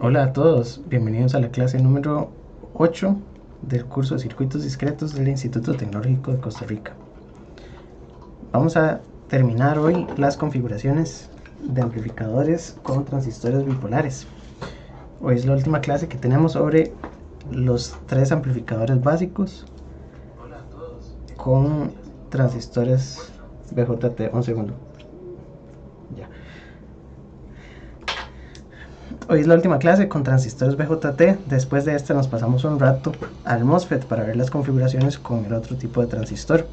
Hola a todos, bienvenidos a la clase número 8 del curso de Circuitos Discretos del Instituto Tecnológico de Costa Rica. Vamos a terminar hoy las configuraciones de amplificadores con transistores bipolares. Hoy es la última clase que tenemos sobre los tres amplificadores básicos con transistores BJT. Un segundo. Ya. Hoy es la última clase con transistores BJT. Después de esta nos pasamos un rato al MOSFET para ver las configuraciones con el otro tipo de transistor.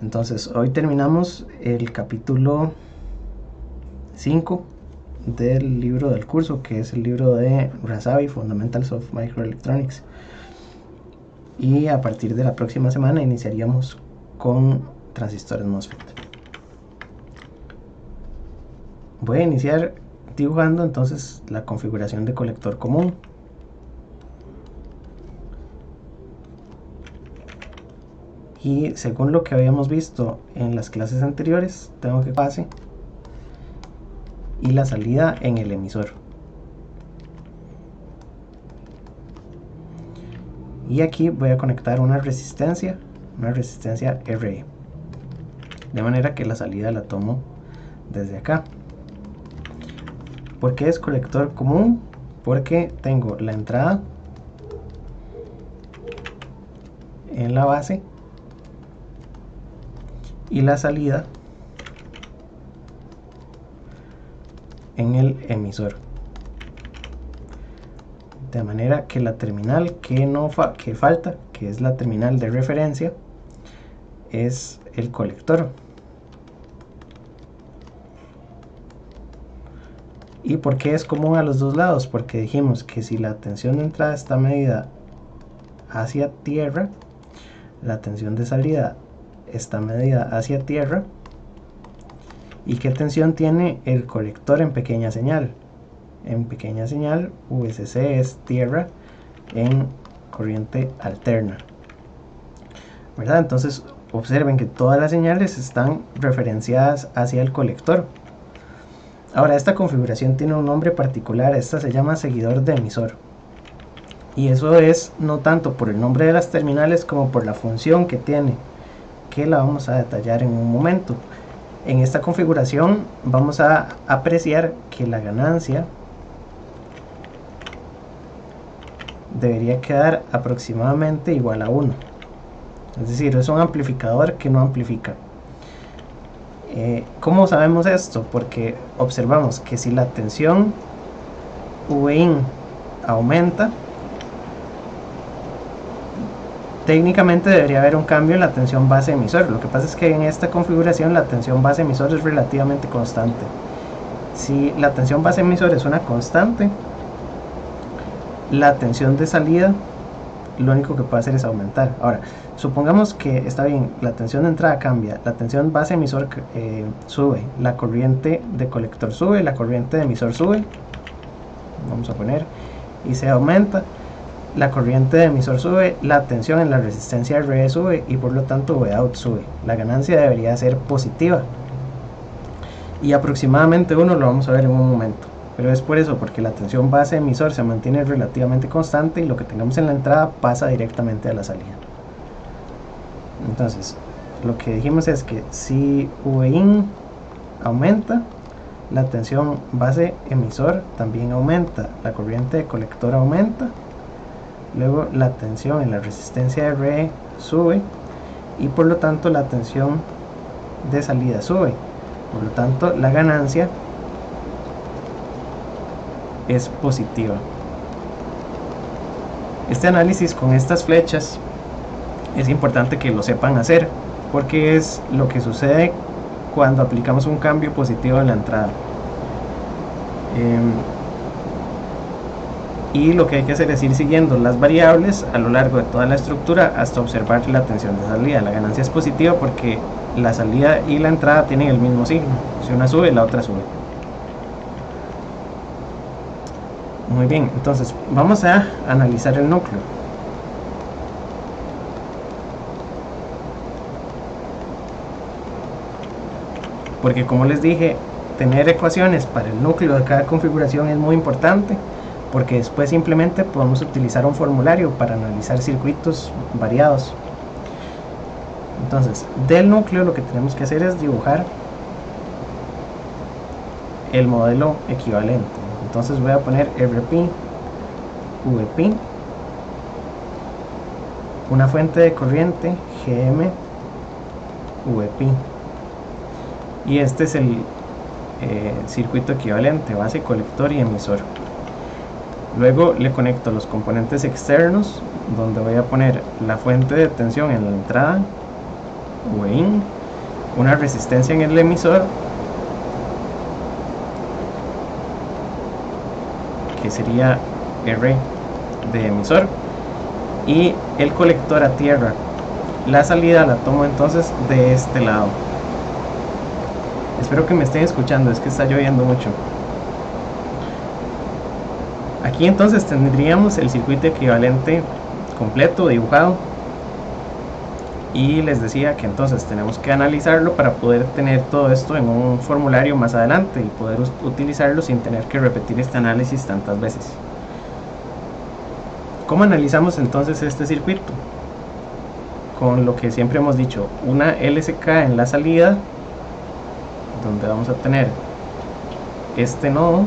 Entonces hoy terminamos el capítulo 5 del libro del curso, que es el libro de Razavi, Fundamentals of Microelectronics. Y a partir de la próxima semana iniciaríamos con transistores MOSFET. Voy a iniciar dibujando entonces la configuración de colector común. Y según lo que habíamos visto en las clases anteriores, tengo que base y la salida en el emisor. Y aquí voy a conectar una resistencia RE, de manera que la salida la tomo desde acá. ¿Por qué es colector común? Porque tengo la entrada en la base y la salida en el emisor, de manera que la terminal que falta, que es la terminal de referencia, es el colector. ¿Y por qué es común a los dos lados? Porque dijimos que si la tensión de entrada está medida hacia tierra, la tensión de salida está medida hacia tierra. ¿Y qué tensión tiene el colector en pequeña señal? En pequeña señal, VCC es tierra en corriente alterna, ¿verdad? Entonces observen que todas las señales están referenciadas hacia el colector. Ahora, esta configuración tiene un nombre particular. Esta se llama seguidor de emisor, y eso es no tanto por el nombre de las terminales como por la función que tiene, que la vamos a detallar en un momento. En esta configuración vamos a apreciar que la ganancia debería quedar aproximadamente igual a 1, es decir, es un amplificador que no amplifica. ¿Cómo sabemos esto? Porque observamos que si la tensión Vin aumenta, técnicamente debería haber un cambio en la tensión base emisor. Lo que pasa es que en esta configuración la tensión base emisor es relativamente constante. Si la tensión base emisor es una constante, la tensión de salida lo único que puede hacer es aumentar. Ahora, supongamos que está bien, la tensión de entrada cambia, la tensión base emisor sube, la corriente de colector sube, la corriente de emisor sube, vamos a poner, y se aumenta, la corriente de emisor sube, la tensión en la resistencia RE sube, y por lo tanto Vout sube. La ganancia debería ser positiva, y aproximadamente 1 lo vamos a ver en un momento. Pero es por eso, porque la tensión base emisor se mantiene relativamente constante y lo que tengamos en la entrada pasa directamente a la salida. Entonces, lo que dijimos es que si Vin aumenta, la tensión base emisor también aumenta, la corriente de colector aumenta, luego la tensión en la resistencia RE sube y por lo tanto la tensión de salida sube. Por lo tanto, la ganancia es positiva. Este análisis con estas flechas es importante que lo sepan hacer, porque es lo que sucede cuando aplicamos un cambio positivo en la entrada. Y lo que hay que hacer es ir siguiendo las variables a lo largo de toda la estructura hasta observar la tensión de salida. La ganancia es positiva porque la salida y la entrada tienen el mismo signo. Si una sube, la otra sube. Muy bien, entonces vamos a analizar el núcleo. Porque como les dije, tener ecuaciones para el núcleo de cada configuración es muy importante, porque después simplemente podemos utilizar un formulario para analizar circuitos variados. Entonces, del núcleo lo que tenemos que hacer es dibujar el modelo equivalente. Entonces voy a poner RP, VP, una fuente de corriente GM, VP, y este es el circuito equivalente, base, colector y emisor. Luego le conecto los componentes externos, donde voy a poner la fuente de tensión en la entrada, VIN, una resistencia en el emisor, que sería R de emisor, y el colector a tierra. La salida la tomo entonces de este lado. Espero que me estén escuchando, es que está lloviendo mucho. Aquí entonces tendríamos el circuito equivalente completo, dibujado, y les decía que entonces tenemos que analizarlo para poder tener todo esto en un formulario más adelante y poder utilizarlo sin tener que repetir este análisis tantas veces. ¿Cómo analizamos entonces este circuito? Con lo que siempre hemos dicho, una LSK en la salida, donde vamos a tener este nodo,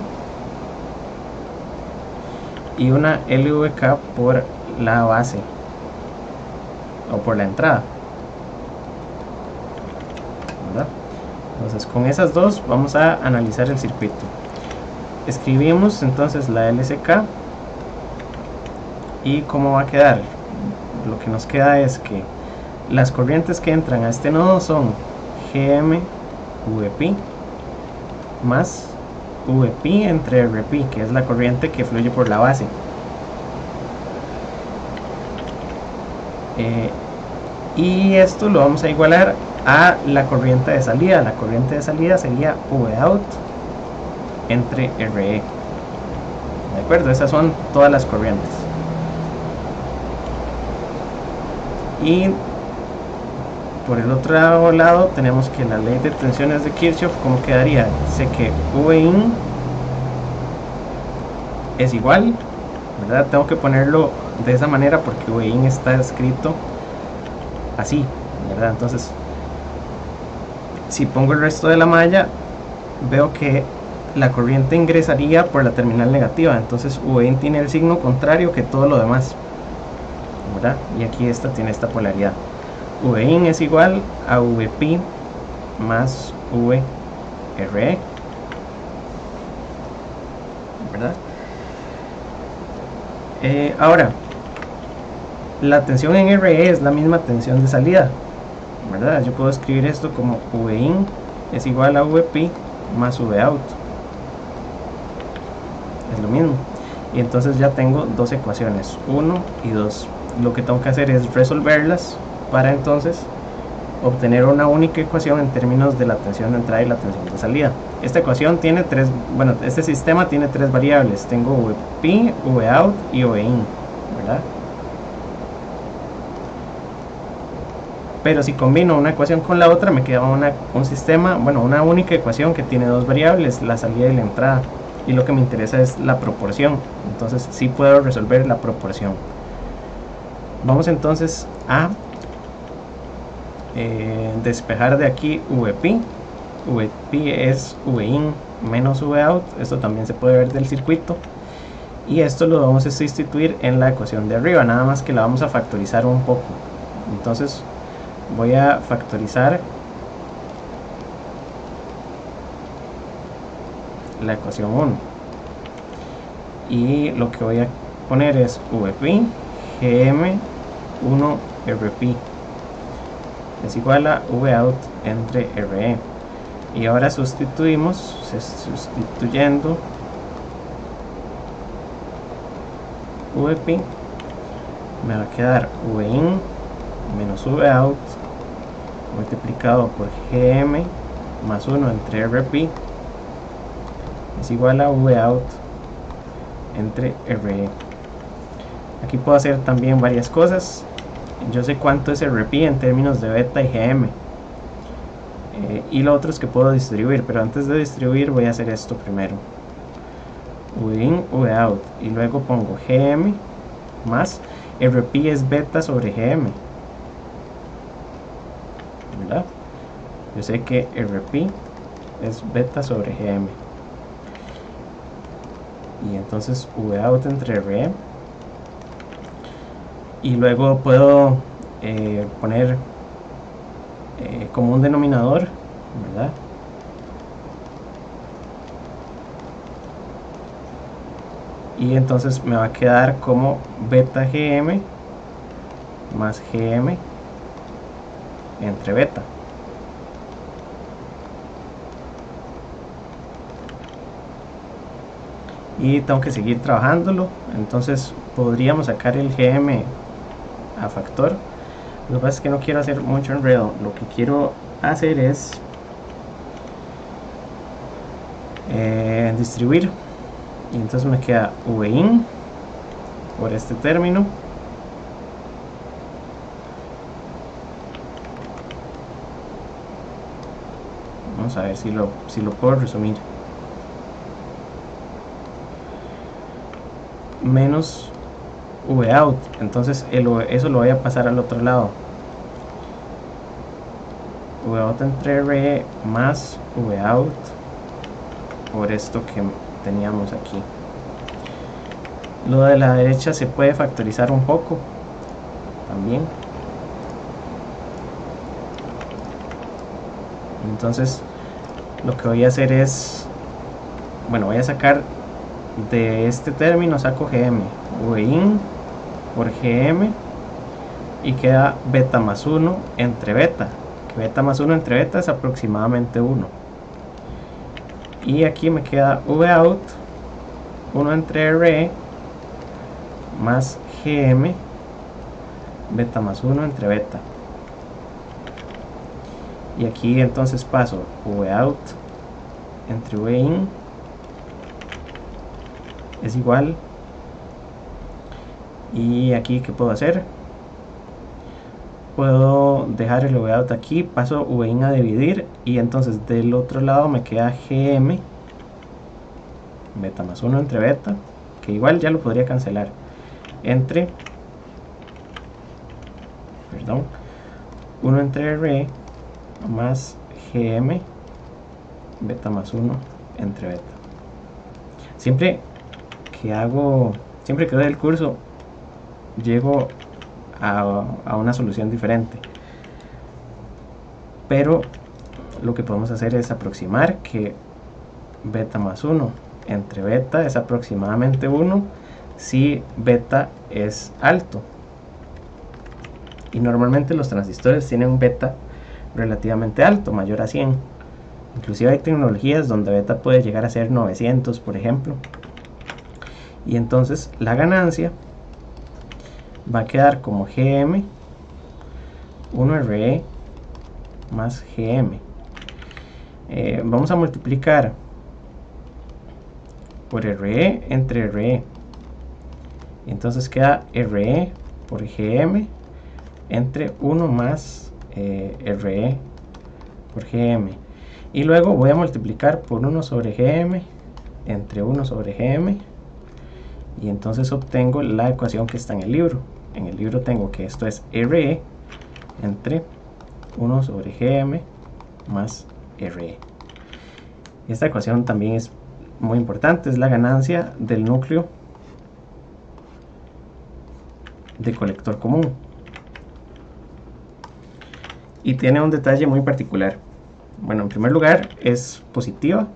y una LVK por la base o por la entrada, ¿verdad? Entonces con esas dos vamos a analizar el circuito. Escribimos entonces la LSK y cómo va a quedar. Lo que nos queda es que las corrientes que entran a este nodo son GM VP más VP entre RP, que es la corriente que fluye por la base. Y esto lo vamos a igualar a la corriente de salida. La corriente de salida sería Vout entre RE. ¿De acuerdo? Esas son todas las corrientes. Y por el otro lado tenemos que la ley de tensiones de Kirchhoff, ¿cómo quedaría? Sé que Vin es igual, ¿verdad? Tengo que ponerlo de esa manera porque Vin está escrito así, ¿verdad? Entonces, si pongo el resto de la malla, veo que la corriente ingresaría por la terminal negativa, entonces Vin tiene el signo contrario que todo lo demás, ¿verdad? Y aquí esta tiene esta polaridad. Vin es igual a VP más VRE, ¿verdad? Ahora, la tensión en RE es la misma tensión de salida, ¿verdad? Yo puedo escribir esto como Vin es igual a VP más Vout, es lo mismo. Y entonces ya tengo dos ecuaciones, 1 y 2. Lo que tengo que hacer es resolverlas para entonces obtener una única ecuación en términos de la tensión de entrada y la tensión de salida. Esta ecuación tiene este sistema tiene tres variables. Tengo VP, Vout y Vin, ¿verdad? Pero si combino una ecuación con la otra, me queda un sistema, una única ecuación que tiene dos variables, la salida y la entrada. Y lo que me interesa es la proporción. Entonces sí puedo resolver la proporción. Vamos entonces a despejar de aquí VP. VP es Vin menos Vout. Esto también se puede ver del circuito. Y esto lo vamos a sustituir en la ecuación de arriba, nada más que la vamos a factorizar un poco. Entonces voy a factorizar la ecuación 1 y lo que voy a poner es VP GM 1 RP es igual a Vout entre RE. Y ahora sustituyendo VP, me va a quedar Vin menos Vout multiplicado por GM más 1 entre RP es igual a Vout entre RE. Aquí puedo hacer también varias cosas. Yo sé cuánto es RP en términos de beta y GM. y lo otro es que puedo distribuir, pero antes de distribuir voy a hacer esto primero. VIN, VOUT, y luego pongo GM más RP es beta sobre GM, ¿verdad? Yo sé que RP es beta sobre GM, y entonces VOUT entre RE, y luego puedo poner como un denominador, ¿verdad? Y entonces me va a quedar como beta GM más GM entre beta. Y tengo que seguir trabajándolo, entonces podríamos sacar el GM a factor. Lo que pasa es que no quiero hacer mucho enredo, lo que quiero hacer es distribuir, y entonces me queda VIN por este término vamos a ver si lo puedo resumir, menos VOUT, entonces eso lo voy a pasar al otro lado, VOUT entre RE más VOUT por esto que teníamos aquí. Lo de la derecha se puede factorizar un poco también, entonces lo que voy a hacer es, bueno, voy a sacar de este término, saco GM, VIN por GM, y queda beta más 1 entre beta, que beta más 1 entre beta es aproximadamente 1, y aquí me queda VOUT 1 entre RE más GM beta más 1 entre beta, y aquí entonces paso VOUT entre VIN es igual, y aquí ¿qué puedo hacer? Puedo dejar el VOUT aquí, paso VIN a dividir, y entonces del otro lado me queda GM beta más 1 entre beta, que igual ya lo podría cancelar, entre 1 entre RE más GM beta más 1 entre beta. Siempre que doy el curso llego a una solución diferente, pero lo que podemos hacer es aproximar que beta más 1 entre beta es aproximadamente 1 si beta es alto, y normalmente los transistores tienen un beta relativamente alto, mayor a 100, inclusive hay tecnologías donde beta puede llegar a ser 900 por ejemplo, y entonces la ganancia va a quedar como GM 1RE más GM. Vamos a multiplicar por RE entre RE, entonces queda RE por GM entre 1 más RE por GM, y luego voy a multiplicar por 1 sobre GM entre 1 sobre GM, y entonces obtengo la ecuación que está en el libro. En el libro tengo que esto es RE entre 1 sobre GM más RE. Esta ecuación también es muy importante, es la ganancia del núcleo de colector común, y tiene un detalle muy particular. Bueno, en primer lugar es positiva,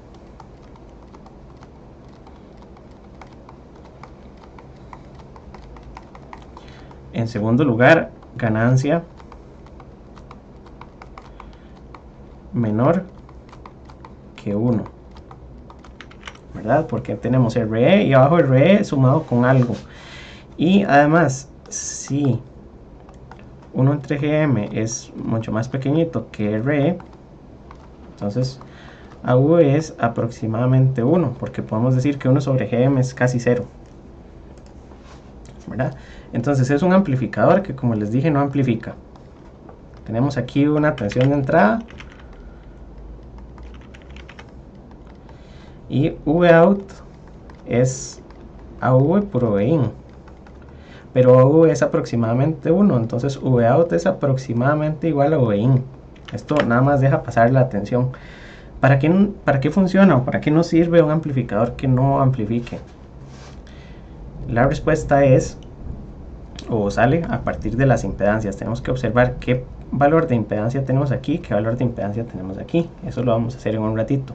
en segundo lugar ganancia menor que 1, ¿verdad? Porque tenemos RE y abajo RE sumado con algo, y además si 1 entre GM es mucho más pequeñito que RE, entonces AU es aproximadamente 1, porque podemos decir que 1 sobre GM es casi 0, ¿verdad? Entonces es un amplificador que, como les dije, no amplifica. Tenemos aquí una tensión de entrada y Vout es AV por VIN, pero AV es aproximadamente 1, entonces Vout es aproximadamente igual a VIN. Esto nada más deja pasar la atención. ¿Para qué funciona o para qué nos sirve un amplificador que no amplifique? La respuesta es, o sale a partir de las impedancias. Tenemos que observar qué valor de impedancia tenemos aquí, qué valor de impedancia tenemos aquí. Eso lo vamos a hacer en un ratito.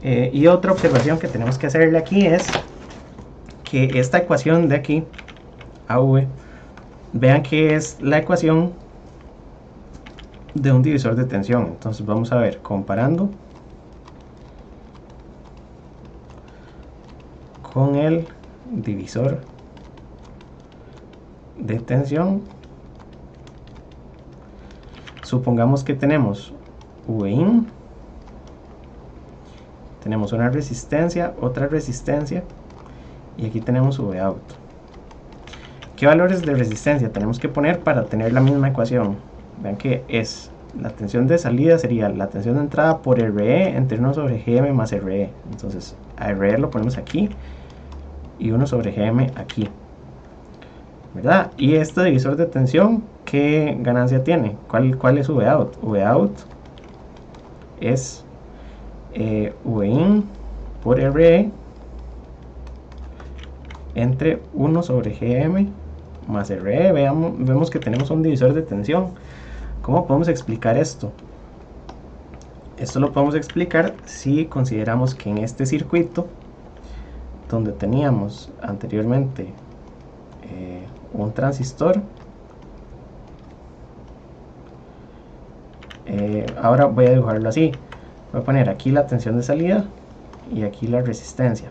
Y otra observación que tenemos que hacerle aquí es que esta ecuación de aquí, AV, vean que es la ecuación de un divisor de tensión. Entonces vamos a ver, comparando con el divisor de tensión, supongamos que tenemos Vin, tenemos una resistencia, otra resistencia, y aquí tenemos Vout. ¿Qué valores de resistencia tenemos que poner para tener la misma ecuación? Vean que es la tensión de salida sería la tensión de entrada por RE entre 1 sobre GM más RE. Entonces a RE lo ponemos aquí y 1 sobre GM aquí, ¿verdad? Y este divisor de tensión, ¿qué ganancia tiene? ¿Cuál es Vout? Vout es Vin por RE entre 1 sobre GM más RE. Vemos que tenemos un divisor de tensión. ¿Cómo podemos explicar esto? Esto lo podemos explicar si consideramos que en este circuito, donde teníamos anteriormente un transistor, ahora voy a dibujarlo así. Voy a poner aquí la tensión de salida y aquí la resistencia.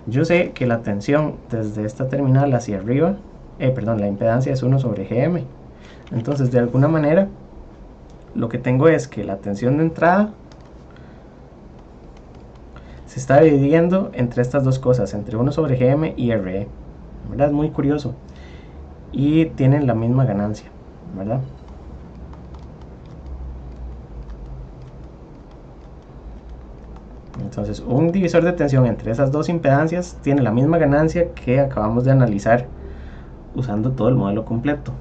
Yo sé que la tensión desde esta terminal hacia arriba, la impedancia es 1 sobre GM. Entonces, de alguna manera, lo que tengo es que la tensión de entrada se está dividiendo entre estas dos cosas, entre 1 sobre GM y RE. ¿Verdad? Es muy curioso. Y tienen la misma ganancia, ¿verdad? Entonces, un divisor de tensión entre esas dos impedancias tiene la misma ganancia que acabamos de analizar usando todo el modelo completo.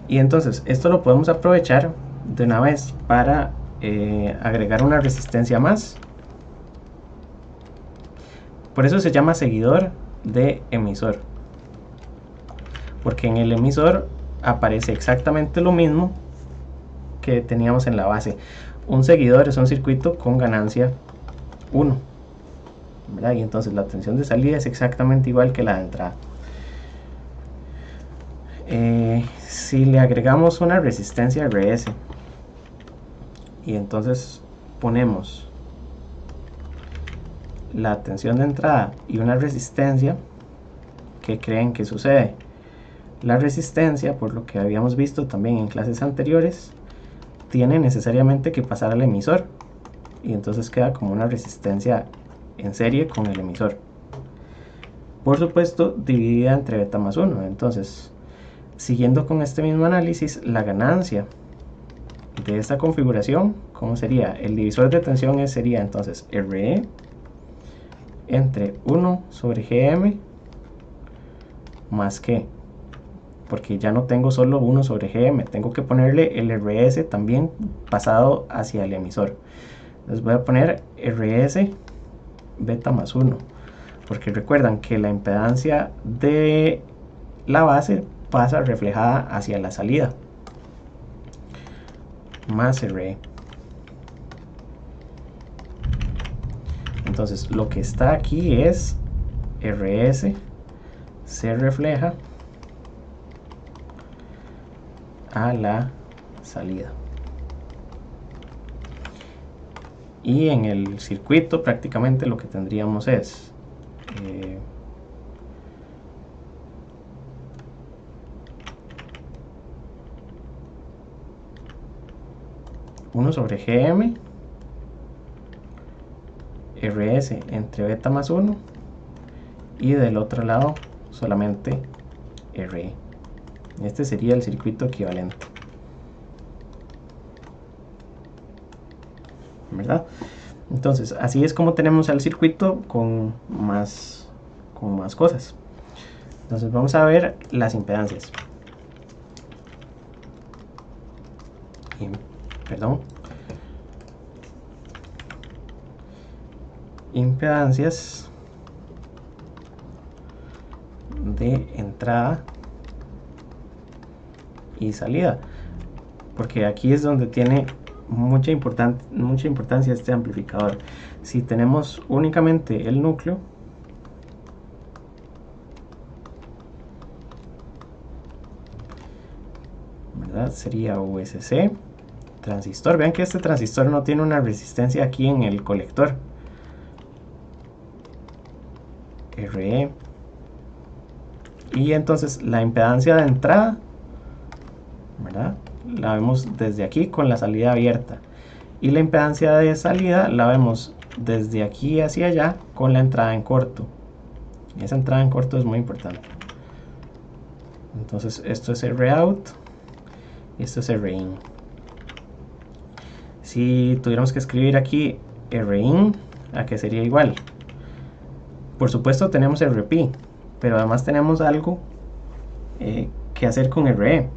Y entonces, esto lo podemos aprovechar de una vez para agregar una resistencia más. Por eso se llama seguidor de emisor, porque en el emisor aparece exactamente lo mismo que teníamos en la base. Un seguidor es un circuito con ganancia 1, ¿verdad? Y entonces la tensión de salida es exactamente igual que la de entrada. Si le agregamos una resistencia RS y entonces ponemos la tensión de entrada y una resistencia, ¿qué creen que sucede? La resistencia, por lo que habíamos visto también en clases anteriores, tiene necesariamente que pasar al emisor y entonces queda como una resistencia en serie con el emisor, por supuesto dividida entre beta más 1. Entonces, siguiendo con este mismo análisis, la ganancia de esta configuración, ¿cómo sería? El divisor de tensión sería entonces RE entre 1 sobre GM más que, porque ya no tengo solo 1 sobre GM, tengo que ponerle el RS también pasado hacia el emisor. Entonces voy a poner RS beta más 1, porque recuerdan que la impedancia de la base pasa reflejada hacia la salida, más RE. Entonces lo que está aquí es RS se refleja a la salida, y en el circuito prácticamente lo que tendríamos es uno sobre GM RS entre beta más 1 y del otro lado solamente RE. Este sería el circuito equivalente. ¿verdad? Entonces así es como tenemos el circuito con más cosas. Entonces vamos a ver las impedancias. Impedancias de entrada y salida, porque aquí es donde tiene mucha importancia este amplificador. Si tenemos únicamente el núcleo, ¿verdad? Sería VCC, transistor. Vean que este transistor no tiene una resistencia aquí en el colector. RE. Y entonces la impedancia de entrada, ¿verdad?, la vemos desde aquí con la salida abierta, y la impedancia de salida la vemos desde aquí hacia allá con la entrada en corto. Esa entrada en corto es muy importante. Entonces esto es ROUT y esto es RIN. Si tuviéramos que escribir aquí RIN, ¿a qué sería igual? Por supuesto tenemos RP, pero además tenemos algo que hacer con RE,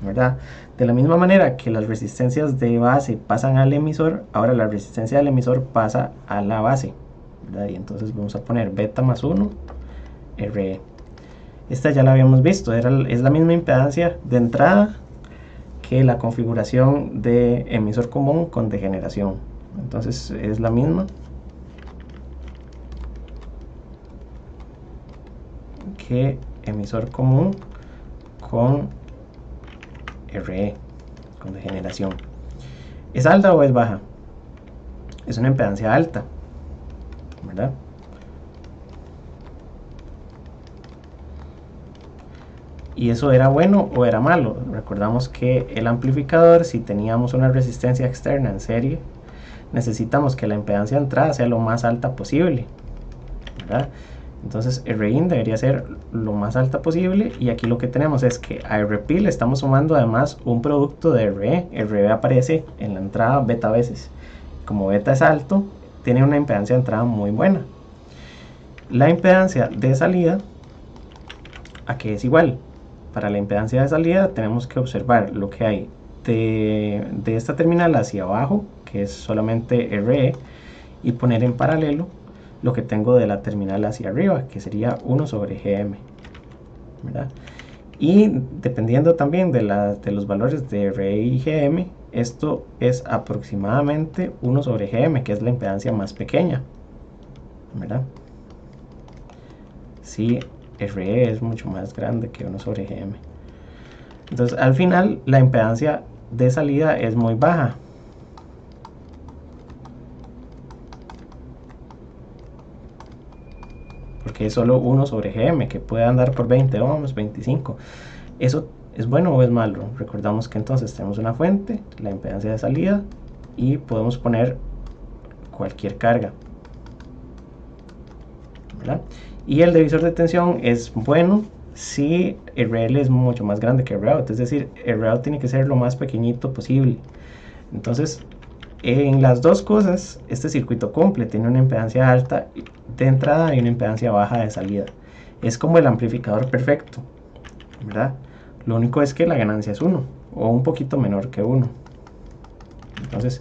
¿verdad? De la misma manera que las resistencias de base pasan al emisor, ahora la resistencia del emisor pasa a la base, ¿verdad? Y entonces vamos a poner beta más 1 RE. Esta ya la habíamos visto, es la misma impedancia de entrada que la configuración de emisor común con degeneración. Entonces es la misma que emisor común con RE, con degeneración. ¿Es alta o es baja? Es una impedancia alta, ¿verdad? ¿Y eso era bueno o era malo? Recordamos que el amplificador, si teníamos una resistencia externa en serie, necesitamos que la impedancia de entrada sea lo más alta posible, ¿verdad? Entonces RIN debería ser lo más alta posible, y aquí lo que tenemos es que a RP le estamos sumando además un producto de RE. RE aparece en la entrada beta veces. Como beta es alto, tiene una impedancia de entrada muy buena. La impedancia de salida, ¿a qué es igual? Para la impedancia de salida tenemos que observar lo que hay de esta terminal hacia abajo, que es solamente RE, y poner en paralelo lo que tengo de la terminal hacia arriba, que sería 1 sobre GM, ¿verdad? Y dependiendo también de los valores de RE y GM, esto es aproximadamente 1 sobre GM, que es la impedancia más pequeña, ¿verdad? Si RE es mucho más grande que 1 sobre GM. Entonces al final la impedancia de salida es muy baja, porque es solo 1 sobre GM, que puede andar por 20 ohms, 25. ¿Eso es bueno o es malo? Recordamos que entonces tenemos una fuente, la impedancia de salida, y podemos poner cualquier carga, ¿verdad? Y el divisor de tensión es bueno si RL es mucho más grande que ROUT, es decir, ROUT tiene que ser lo más pequeñito posible. Entonces, en las dos cosas, este circuito cumple, tiene una impedancia alta de entrada y una impedancia baja de salida. Es como el amplificador perfecto, ¿verdad? Lo único es que la ganancia es 1, o un poquito menor que 1. Entonces,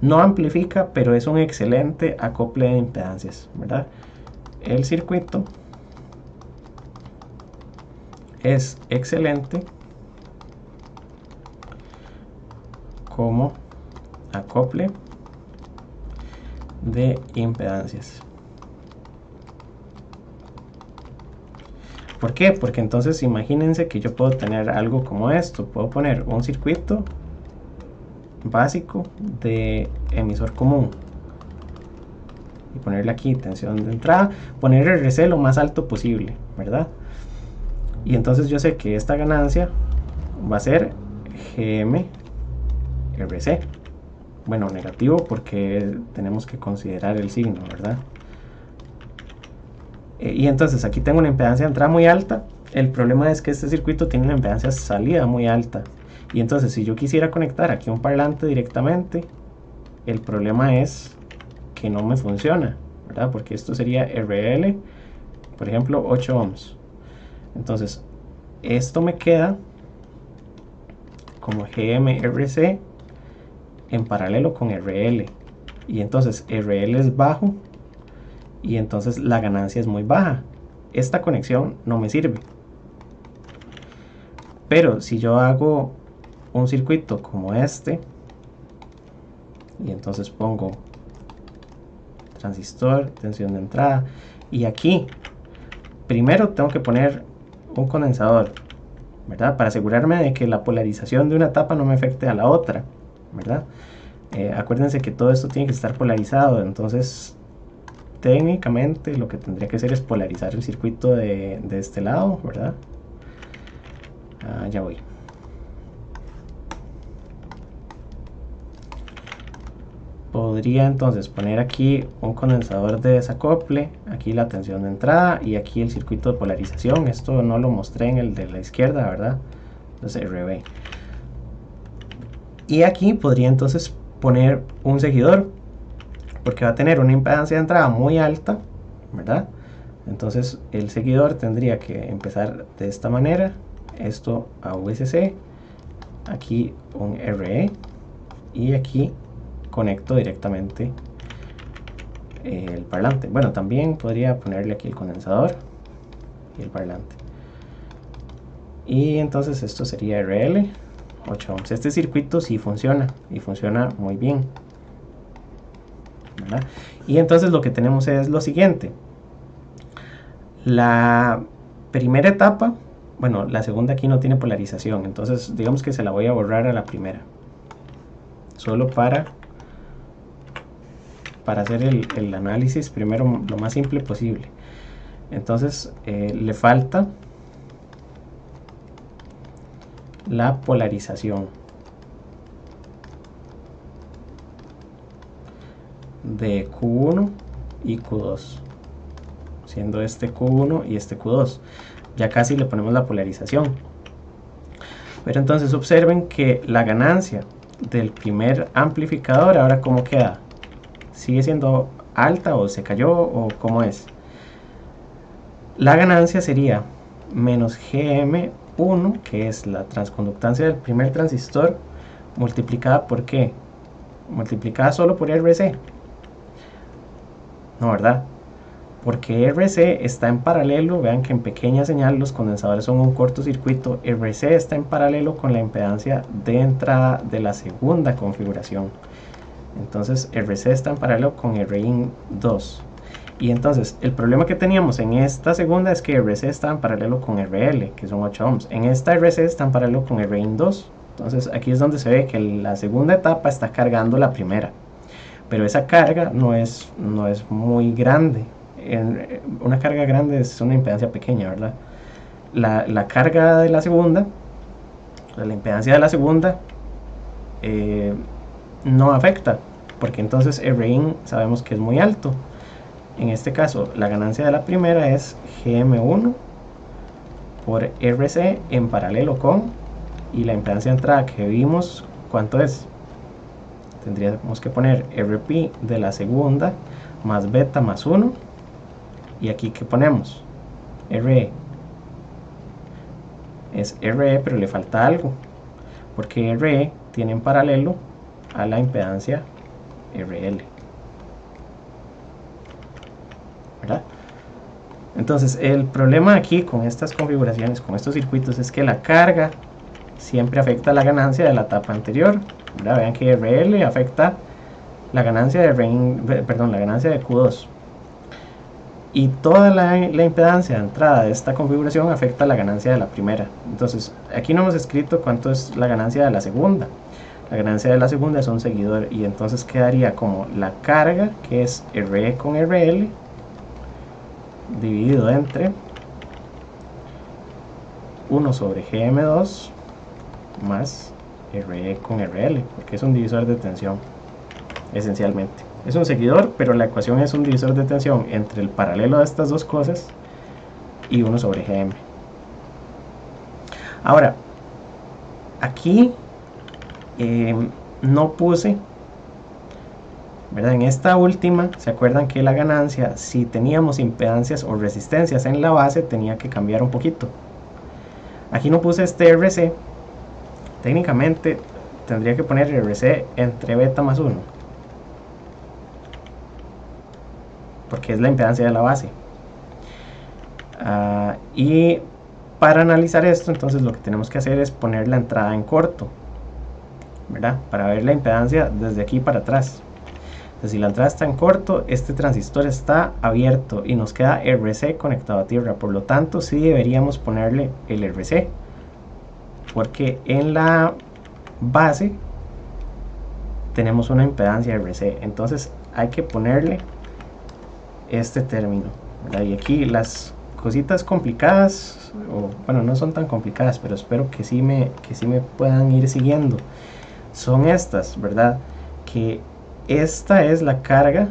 no amplifica, pero es un excelente acople de impedancias, ¿verdad? El circuito es excelente como acople de impedancias. ¿Por qué? Porque entonces imagínense que yo puedo tener algo como esto. Puedo poner un circuito básico de emisor común y ponerle aquí tensión de entrada, poner RC lo más alto posible, ¿verdad? Y entonces yo sé que esta ganancia va a ser GM RC. Bueno, negativo porque tenemos que considerar el signo, ¿verdad? Y entonces aquí tengo una impedancia de entrada muy alta. El problema es que este circuito tiene una impedancia de salida muy alta. Y entonces si yo quisiera conectar aquí un parlante directamente, el problema es que no me funciona, ¿verdad? Porque esto sería RL, por ejemplo, 8 ohms. Entonces, esto me queda como GMRC en paralelo con RL. Y entonces RL es bajo y entonces la ganancia es muy baja. Esta conexión no me sirve. Pero si yo hago un circuito como este y entonces pongo transistor, tensión de entrada, y aquí primero tengo que poner un condensador, ¿verdad? Para asegurarme de que la polarización de una etapa no me afecte a la otra, ¿verdad? Acuérdense que todo esto tiene que estar polarizado, entonces técnicamente lo que tendría que hacer es polarizar el circuito de este lado, ¿verdad? Ya voy. Podría entonces poner aquí un condensador de desacople, aquí la tensión de entrada y aquí el circuito de polarización. Esto no lo mostré en el de la izquierda, ¿verdad? Entonces RB. Y aquí podría entonces poner un seguidor, porque va a tener una impedancia de entrada muy alta, ¿verdad? Entonces el seguidor tendría que empezar de esta manera, esto a VCC, aquí un RE y aquí conecto directamente el parlante. Bueno, también podría ponerle aquí el condensador y el parlante. Y entonces esto sería RL 8 ohms. Este circuito sí funciona y funciona muy bien, ¿verdad? Y entonces lo que tenemos es lo siguiente. La primera etapa, bueno, la segunda aquí no tiene polarización, entonces digamos que se la voy a borrar a la primera, solo para hacer el análisis primero lo más simple posible. Entonces le falta la polarización de Q1 y Q2, siendo este Q1 y este Q2. Ya casi le ponemos la polarización. Pero entonces observen que la ganancia del primer amplificador, ahora cómo queda, sigue siendo alta o se cayó o cómo es. La ganancia sería menos GM1, que es la transconductancia del primer transistor, multiplicada por ¿qué? Multiplicada solo por RC. No, ¿verdad? Porque RC está en paralelo, vean que en pequeña señal los condensadores son un cortocircuito. RC está en paralelo con la impedancia de entrada de la segunda configuración. Entonces RC está en paralelo con RIN 2. Y entonces el problema que teníamos en esta segunda es que RC está en paralelo con RL, que son 8 ohms. En esta RC está en paralelo con RIN 2. Entonces aquí es donde se ve que la segunda etapa está cargando la primera. Pero esa carga no es muy grande. Una carga grande es una impedancia pequeña, ¿verdad? La carga de la segunda, la impedancia de la segunda, no afecta, porque entonces RIN sabemos que es muy alto. En este caso, la ganancia de la primera es GM1 por RC en paralelo con, y la impedancia de entrada que vimos, ¿cuánto es? Tendríamos que poner RP de la segunda más beta más 1. Y aquí que ponemos RE es RE, pero le falta algo, porque RE tiene en paralelo a la impedancia RL, ¿verdad? Entonces el problema aquí con estas configuraciones, con estos circuitos, es que la carga siempre afecta la ganancia de la etapa anterior, ¿verdad? Vean que RL afecta la ganancia de la ganancia de Q2. Y toda la impedancia de entrada de esta configuración afecta la ganancia de la primera. Entonces aquí no hemos escrito cuánto es la ganancia de la segunda. La ganancia de la segunda es un seguidor, y entonces quedaría como la carga, que es RE con RL, dividido entre 1 sobre GM2 más RE con RL, porque es un divisor de tensión esencialmente. Es un seguidor, pero la ecuación es un divisor de tensión entre el paralelo de estas dos cosas y 1 sobre GM. Ahora, aquí no puse ¿verdad? En esta última, ¿se acuerdan que la ganancia, si teníamos impedancias o resistencias en la base, tenía que cambiar un poquito? Aquí no puse este RC. Técnicamente tendría que poner RC entre beta más 1, porque es la impedancia de la base. Y para analizar esto, entonces lo que tenemos que hacer es poner la entrada en corto, ¿verdad? Para ver la impedancia desde aquí para atrás. Entonces, si la entrada está en corto, este transistor está abierto y nos queda RC conectado a tierra. Por lo tanto, sí deberíamos ponerle el RC, porque en la base tenemos una impedancia RC. Entonces hay que ponerle este término, ¿verdad? Y aquí las cositas complicadas, o bueno, no son tan complicadas, pero espero que sí me puedan ir siguiendo, son estas, ¿verdad? Que esta es la carga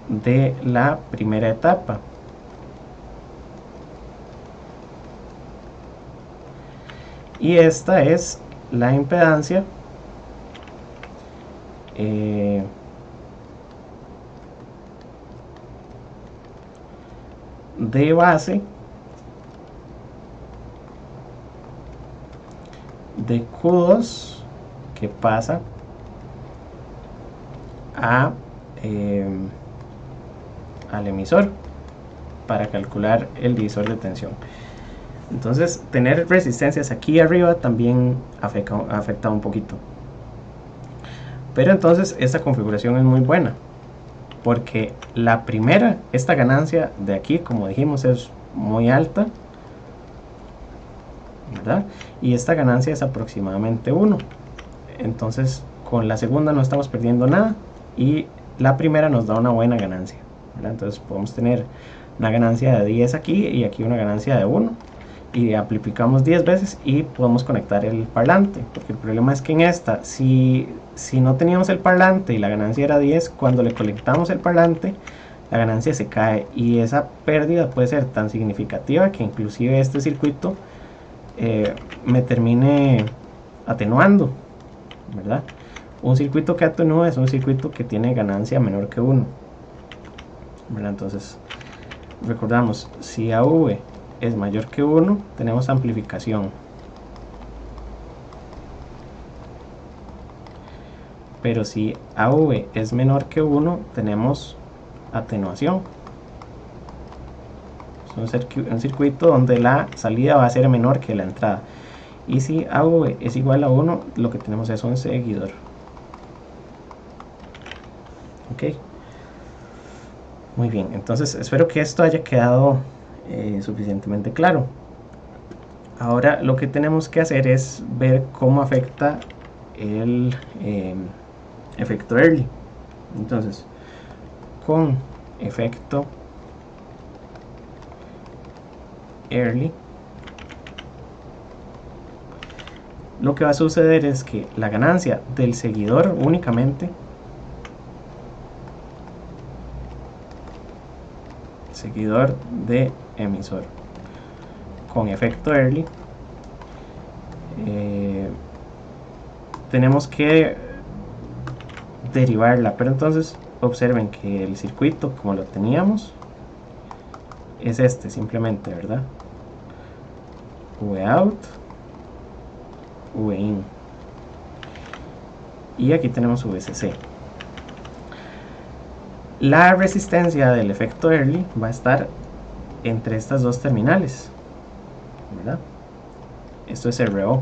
de la primera etapa. Y esta es la impedancia de base de Q2 que pasa al emisor para calcular el divisor de tensión. Entonces, tener resistencias aquí arriba también afecta un poquito. Pero entonces esta configuración es muy buena, porque la primera, esta ganancia de aquí, como dijimos, es muy alta, ¿verdad? Y esta ganancia es aproximadamente 1. Entonces, con la segunda no estamos perdiendo nada y la primera nos da una buena ganancia, ¿verdad? Entonces podemos tener una ganancia de 10 aquí y aquí una ganancia de 1, y amplificamos 10 veces y podemos conectar el parlante, porque el problema es que en esta, si no teníamos el parlante y la ganancia era 10, cuando le conectamos el parlante la ganancia se cae, y esa pérdida puede ser tan significativa que inclusive este circuito me termine atenuando, ¿verdad? Un circuito que atenúa es un circuito que tiene ganancia menor que 1, ¿verdad? Entonces recordamos, si AV es mayor que 1, tenemos amplificación. Pero si AV es menor que 1, tenemos atenuación. Es un circuito donde la salida va a ser menor que la entrada. Y si AV es igual a 1, lo que tenemos es un seguidor. Ok. Muy bien, entonces espero que esto haya quedado suficientemente claro. Ahora lo que tenemos que hacer es ver cómo afecta el efecto Early. Entonces, con efecto Early, lo que va a suceder es que la ganancia del seguidor únicamente, seguidor de emisor, con efecto Early, tenemos que derivarla, pero entonces observen que el circuito como lo teníamos es este simplemente, ¿verdad? V out, V in, y aquí tenemos VCC. La resistencia del efecto Early va a estar entre estas dos terminales, ¿verdad? Esto es RO.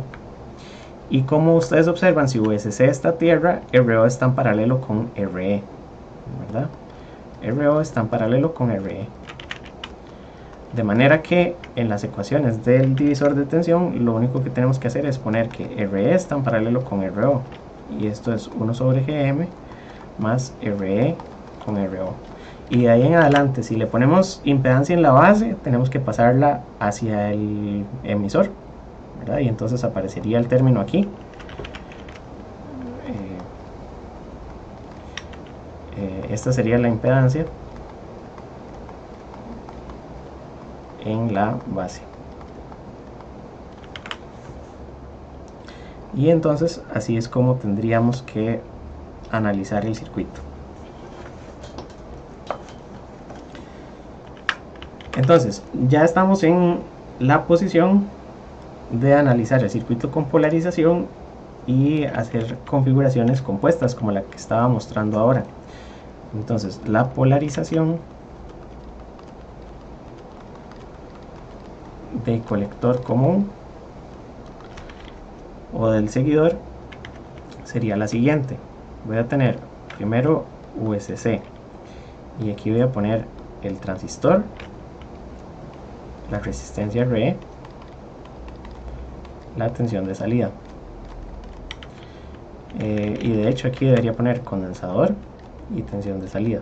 Y como ustedes observan, si VCC está a tierra, RO está en paralelo con RE, ¿verdad? RO está en paralelo con RE. De manera que en las ecuaciones del divisor de tensión, lo único que tenemos que hacer es poner que RE está en paralelo con RO. Y esto es 1 sobre GM más RE con RO. Y de ahí en adelante, si le ponemos impedancia en la base, tenemos que pasarla hacia el emisor, ¿verdad? Y entonces aparecería el término aquí. Esta sería la impedancia en la base. Y entonces así es como tendríamos que analizar el circuito. Entonces ya estamos en la posición de analizar el circuito con polarización y hacer configuraciones compuestas como la que estaba mostrando ahora. Entonces la polarización de colector común o del seguidor sería la siguiente. Voy a tener primero VCC y aquí voy a poner el transistor, la resistencia RE, la tensión de salida, y de hecho aquí debería poner condensador y tensión de salida,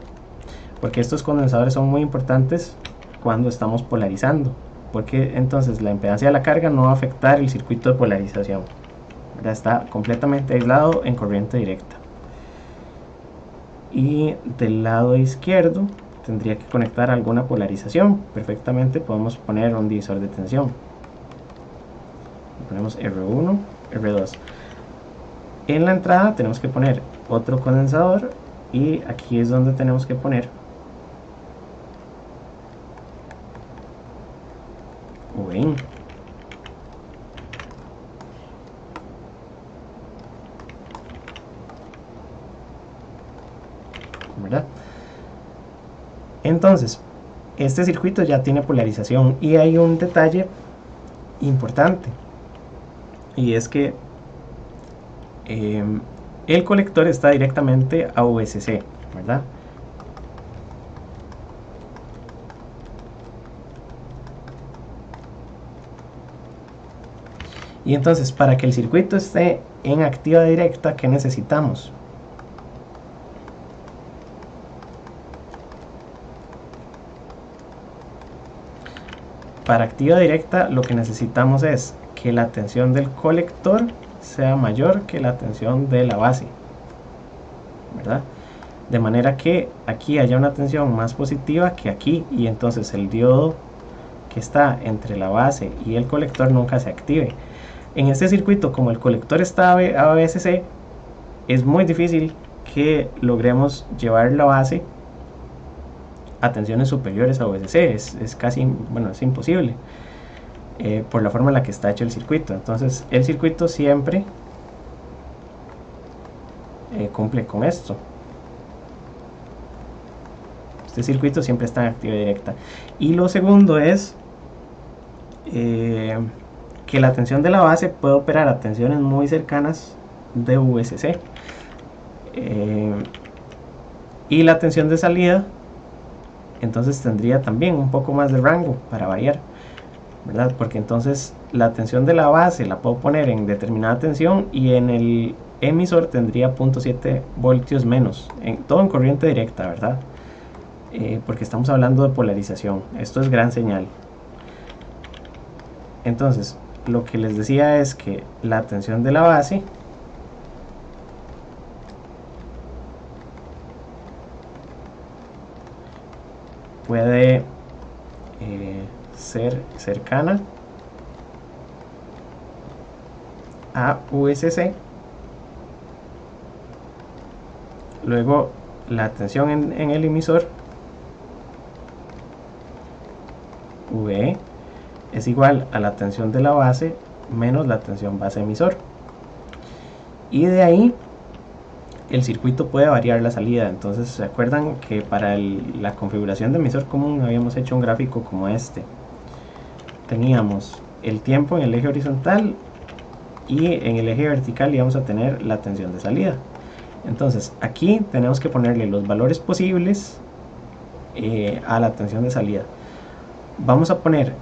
porque estos condensadores son muy importantes cuando estamos polarizando, porque entonces la impedancia de la carga no va a afectar el circuito de polarización, ya está completamente aislado en corriente directa. Y del lado izquierdo tendría que conectar alguna polarización. Perfectamente podemos poner un divisor de tensión. Ponemos R1, R2. En la entrada tenemos que poner otro condensador y aquí es donde tenemos que poner VIN. ¿Verdad? Entonces, este circuito ya tiene polarización y hay un detalle importante, y es que el colector está directamente a VCC, ¿verdad? Y entonces, para que el circuito esté en activa directa, ¿qué necesitamos? Para activa directa lo que necesitamos es que la tensión del colector sea mayor que la tensión de la base, ¿verdad? De manera que aquí haya una tensión más positiva que aquí, y entonces el diodo que está entre la base y el colector nunca se active. En este circuito, como el colector está a VCC, es muy difícil que logremos llevar la base a tensiones superiores a VCC. Es casi, bueno, es imposible por la forma en la que está hecho el circuito. Entonces el circuito siempre cumple con esto. Este circuito siempre está en actividad directa. Y lo segundo es que la tensión de la base puede operar a tensiones muy cercanas de VCC, y la tensión de salida entonces tendría también un poco más de rango para variar, ¿verdad? Porque entonces la tensión de la base la puedo poner en determinada tensión y en el emisor tendría 0.7 voltios menos, todo en corriente directa, ¿verdad? Porque estamos hablando de polarización. Esto es gran señal. Entonces lo que les decía es que la tensión de la base puede ser cercana a VCC. Luego la tensión en el emisor, VE, es igual a la tensión de la base menos la tensión base emisor, y de ahí el circuito puede variar la salida. Entonces se acuerdan que para la configuración de emisor común habíamos hecho un gráfico como este. Teníamos el tiempo en el eje horizontal y en el eje vertical íbamos a tener la tensión de salida. Entonces aquí tenemos que ponerle los valores posibles a la tensión de salida. Vamos a poner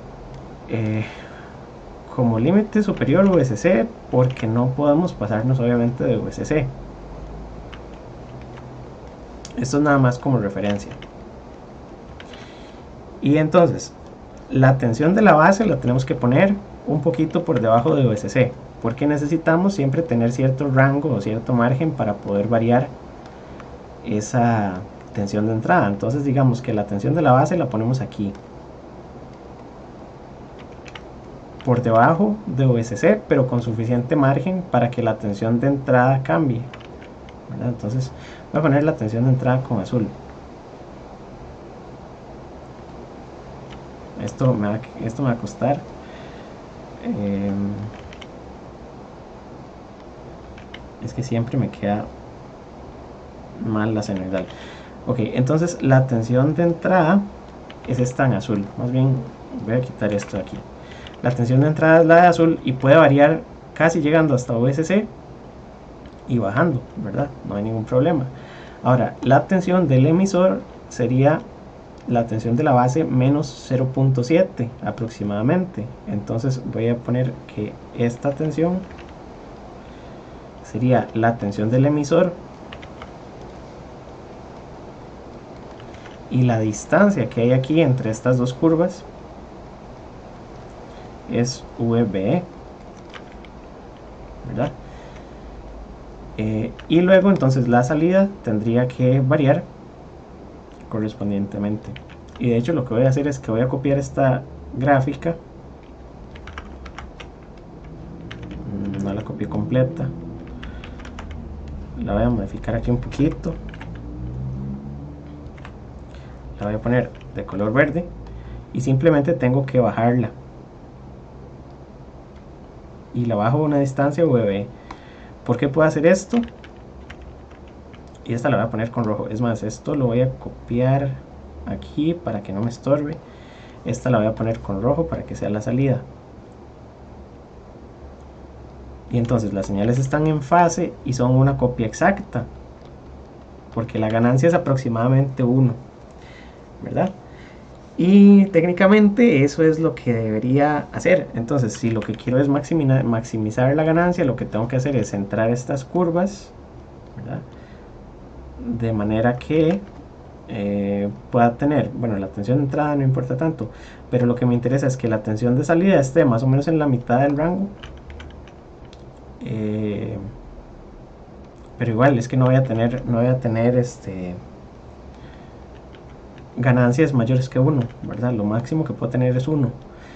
como límite superior VCC, porque no podemos pasarnos obviamente de VCC. Esto es nada más como referencia. Y entonces la tensión de la base la tenemos que poner un poquito por debajo de VCC, porque necesitamos siempre tener cierto rango o cierto margen para poder variar esa tensión de entrada. Entonces digamos que la tensión de la base la ponemos aquí. por debajo de VSC, pero con suficiente margen para que la tensión de entrada cambie, ¿verdad? Entonces voy a poner la tensión de entrada con azul. Esto me va a costar es que siempre me queda mal la senoidal. Ok, entonces la tensión de entrada es esta en azul. Más bien voy a quitar esto de aquí. La tensión de entrada es la de azul y puede variar casi llegando hasta VSC y bajando, ¿verdad? No hay ningún problema. Ahora, la tensión del emisor sería la tensión de la base menos 0.7 aproximadamente. Entonces voy a poner que esta tensión sería la tensión del emisor y la distancia que hay aquí entre estas dos curvas es VBE, ¿verdad? Y luego entonces la salida tendría que variar correspondientemente. Y de hecho lo que voy a hacer es que voy a copiar esta gráfica, no la copié completa, la voy a modificar aquí un poquito, la voy a poner de color verde y simplemente tengo que bajarla y la bajo a una distancia VB. ¿Por qué puedo hacer esto? Y esta la voy a poner con rojo. Es más, esto lo voy a copiar aquí para que no me estorbe. Esta la voy a poner con rojo para que sea la salida. Y entonces las señales están en fase y son una copia exacta, porque la ganancia es aproximadamente 1, ¿verdad? Y técnicamente eso es lo que debería hacer. Entonces, si lo que quiero es maximizar la ganancia, lo que tengo que hacer es centrar estas curvas, ¿verdad? De manera que pueda tener, bueno, la tensión de entrada no importa tanto, pero lo que me interesa es que la tensión de salida esté más o menos en la mitad del rango. Pero igual es que no voy a tener ganancias mayores que 1, ¿verdad? Lo máximo que puedo tener es 1.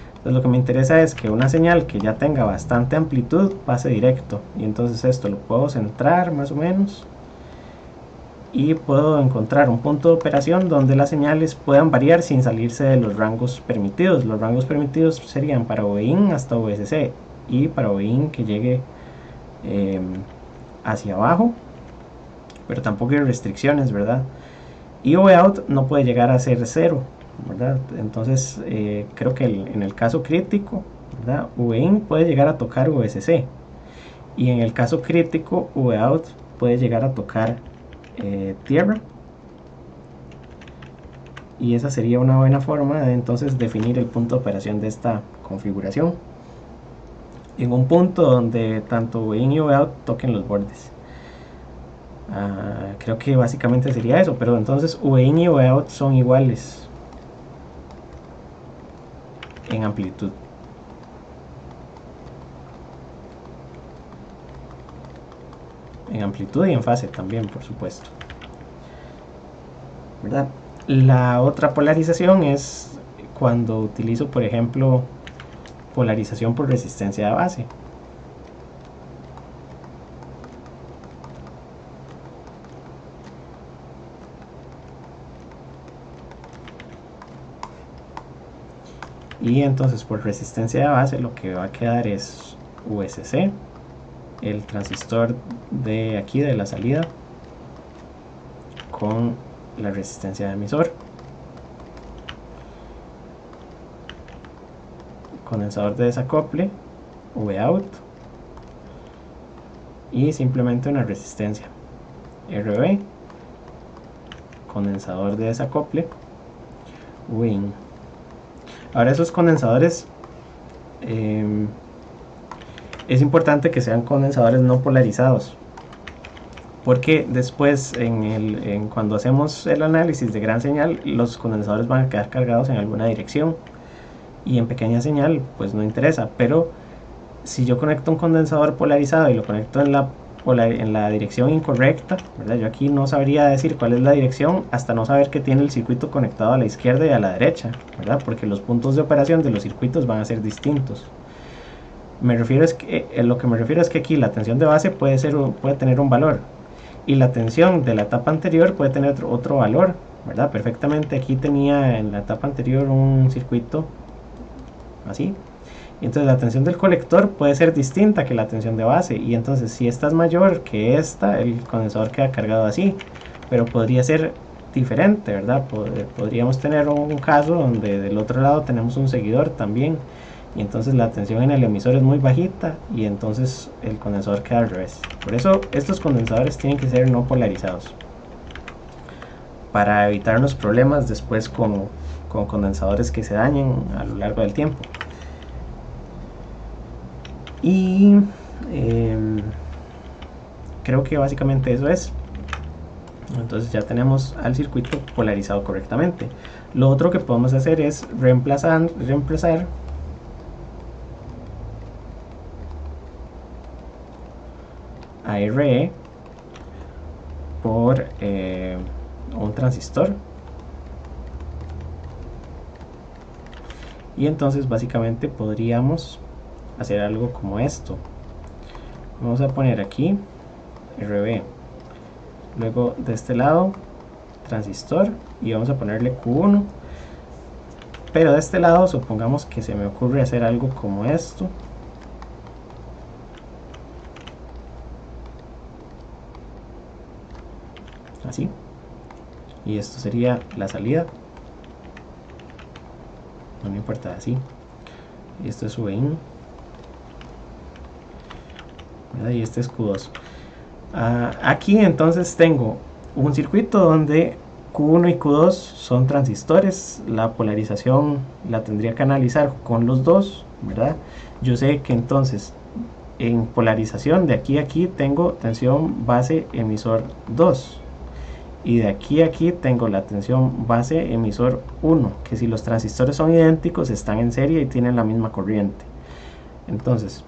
Entonces lo que me interesa es que una señal que ya tenga bastante amplitud pase directo, y entonces esto lo puedo centrar más o menos y puedo encontrar un punto de operación donde las señales puedan variar sin salirse de los rangos permitidos. Los rangos permitidos serían para VIN hasta VSC, y para VIN que llegue hacia abajo, pero tampoco hay restricciones, ¿verdad? Y VOUT no puede llegar a ser 0, ¿verdad? Entonces creo que en el caso crítico, ¿verdad? VIN puede llegar a tocar VSC, y en el caso crítico VOUT puede llegar a tocar tierra, y esa sería una buena forma de entonces definir el punto de operación de esta configuración, en un punto donde tanto VIN y VOUT toquen los bordes. Creo que básicamente sería eso, pero entonces VIN y VOUT son iguales en amplitud. En amplitud y en fase también, por supuesto, ¿verdad? La otra polarización es cuando utilizo, por ejemplo, polarización por resistencia de base. Y entonces por resistencia de base lo que va a quedar es VSC, el transistor de aquí de la salida, con la resistencia de emisor, condensador de desacople, VOUT, y simplemente una resistencia RB, condensador de desacople, WIN. Ahora esos condensadores es importante que sean condensadores no polarizados, porque después cuando hacemos el análisis de gran señal, los condensadores van a quedar cargados en alguna dirección, y en pequeña señal pues no interesa. Pero si yo conecto un condensador polarizado y lo conecto en la dirección incorrecta, ¿verdad? Yo aquí no sabría decir cuál es la dirección hasta no saber que tiene el circuito conectado a la izquierda y a la derecha, ¿verdad? Porque los puntos de operación de los circuitos van a ser distintos. Me refiero es que, lo que me refiero es que aquí la tensión de base puede tener un valor y la tensión de la etapa anterior puede tener otro valor, ¿verdad? Perfectamente aquí tenía en la etapa anterior un circuito así, y entonces la tensión del colector puede ser distinta que la tensión de base, y entonces si esta es mayor que esta, el condensador queda cargado así, pero podría ser diferente, ¿verdad? Podríamos tener un caso donde del otro lado tenemos un seguidor también, y entonces la tensión en el emisor es muy bajita y entonces el condensador queda al revés. Por eso estos condensadores tienen que ser no polarizados para evitarnos problemas después con condensadores que se dañen a lo largo del tiempo. Y creo que básicamente eso es. Entonces ya tenemos al circuito polarizado correctamente. Lo otro que podemos hacer es reemplazar a RE por un transistor, y entonces básicamente podríamos hacer algo como esto. Vamos a poner aquí RB, luego de este lado transistor, y vamos a ponerle Q1, pero de este lado supongamos que se me ocurre hacer algo como esto. Así, y esto sería la salida, no me importa, así, y esto es VIN, y este es Q2. Aquí entonces tengo un circuito donde Q1 y Q2 son transistores, la polarización la tendría que analizar con los dos, ¿verdad? Yo sé que entonces en polarización de aquí a aquí tengo tensión base emisor 2, y de aquí a aquí tengo la tensión base emisor 1, que si los transistores son idénticos están en serie y tienen la misma corriente. Entonces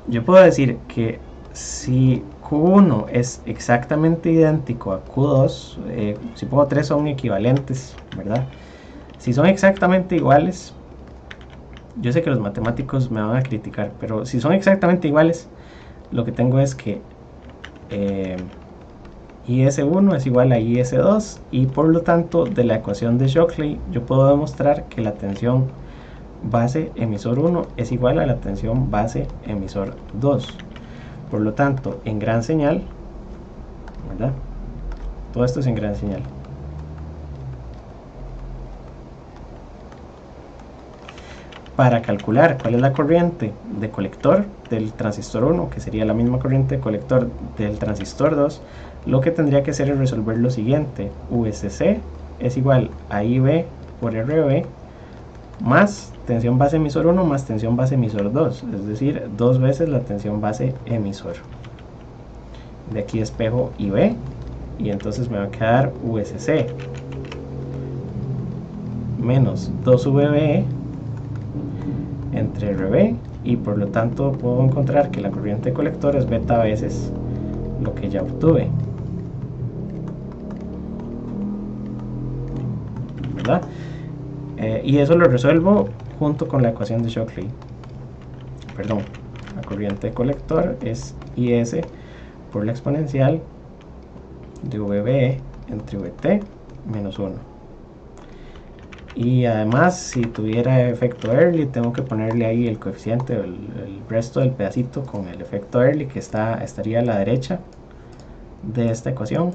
yo puedo decir que si Q1 es exactamente idéntico a Q2, si pongo 3 son equivalentes, ¿verdad? Si son exactamente iguales, yo sé que los matemáticos me van a criticar, pero si son exactamente iguales, lo que tengo es que IS1 es igual a IS2, y por lo tanto de la ecuación de Shockley yo puedo demostrar que la tensión base emisor 1 es igual a la tensión base emisor 2. Por lo tanto, en gran señal, ¿verdad? Todo esto es en gran señal. Para calcular cuál es la corriente de colector del transistor 1, que sería la misma corriente de colector del transistor 2, lo que tendría que hacer es resolver lo siguiente: VCC es igual a IB por RB más tensión base emisor 1 más tensión base emisor 2, es decir, 2 veces la tensión base emisor. De aquí despejo IB, y entonces me va a quedar VCC menos 2VB entre RB, y por lo tanto puedo encontrar que la corriente de colector es beta veces lo que ya obtuve, ¿verdad? Y eso lo resuelvo junto con la ecuación de Shockley. Perdón, la corriente de colector es IS por la exponencial de VB entre VT menos 1. Y además, si tuviera efecto Early, tengo que ponerle ahí el coeficiente, el resto del pedacito con el efecto Early, que estaría a la derecha de esta ecuación.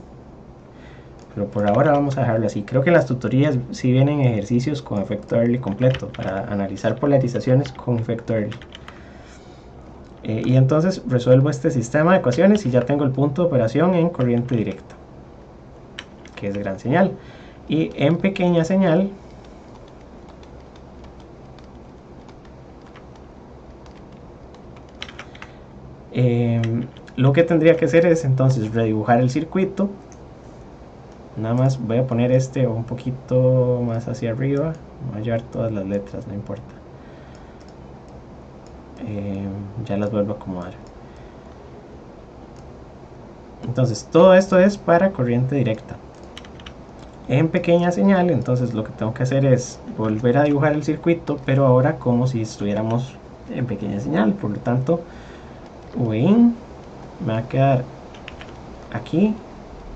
Pero por ahora vamos a dejarlo así. Creo que en las tutorías sí vienen ejercicios con efecto Early completo para analizar polarizaciones con efecto Early. Y entonces resuelvo este sistema de ecuaciones y ya tengo el punto de operación en corriente directa, que es gran señal. Y en pequeña señal, lo que tendría que hacer es entonces redibujar el circuito. Nada más voy a poner este un poquito más hacia arriba, voy a llevar todas las letras, no importa. Ya las vuelvo a acomodar. Entonces todo esto es para corriente directa. En pequeña señal, entonces lo que tengo que hacer es volver a dibujar el circuito, pero ahora como si estuviéramos en pequeña señal. Por lo tanto, VIN me va a quedar aquí,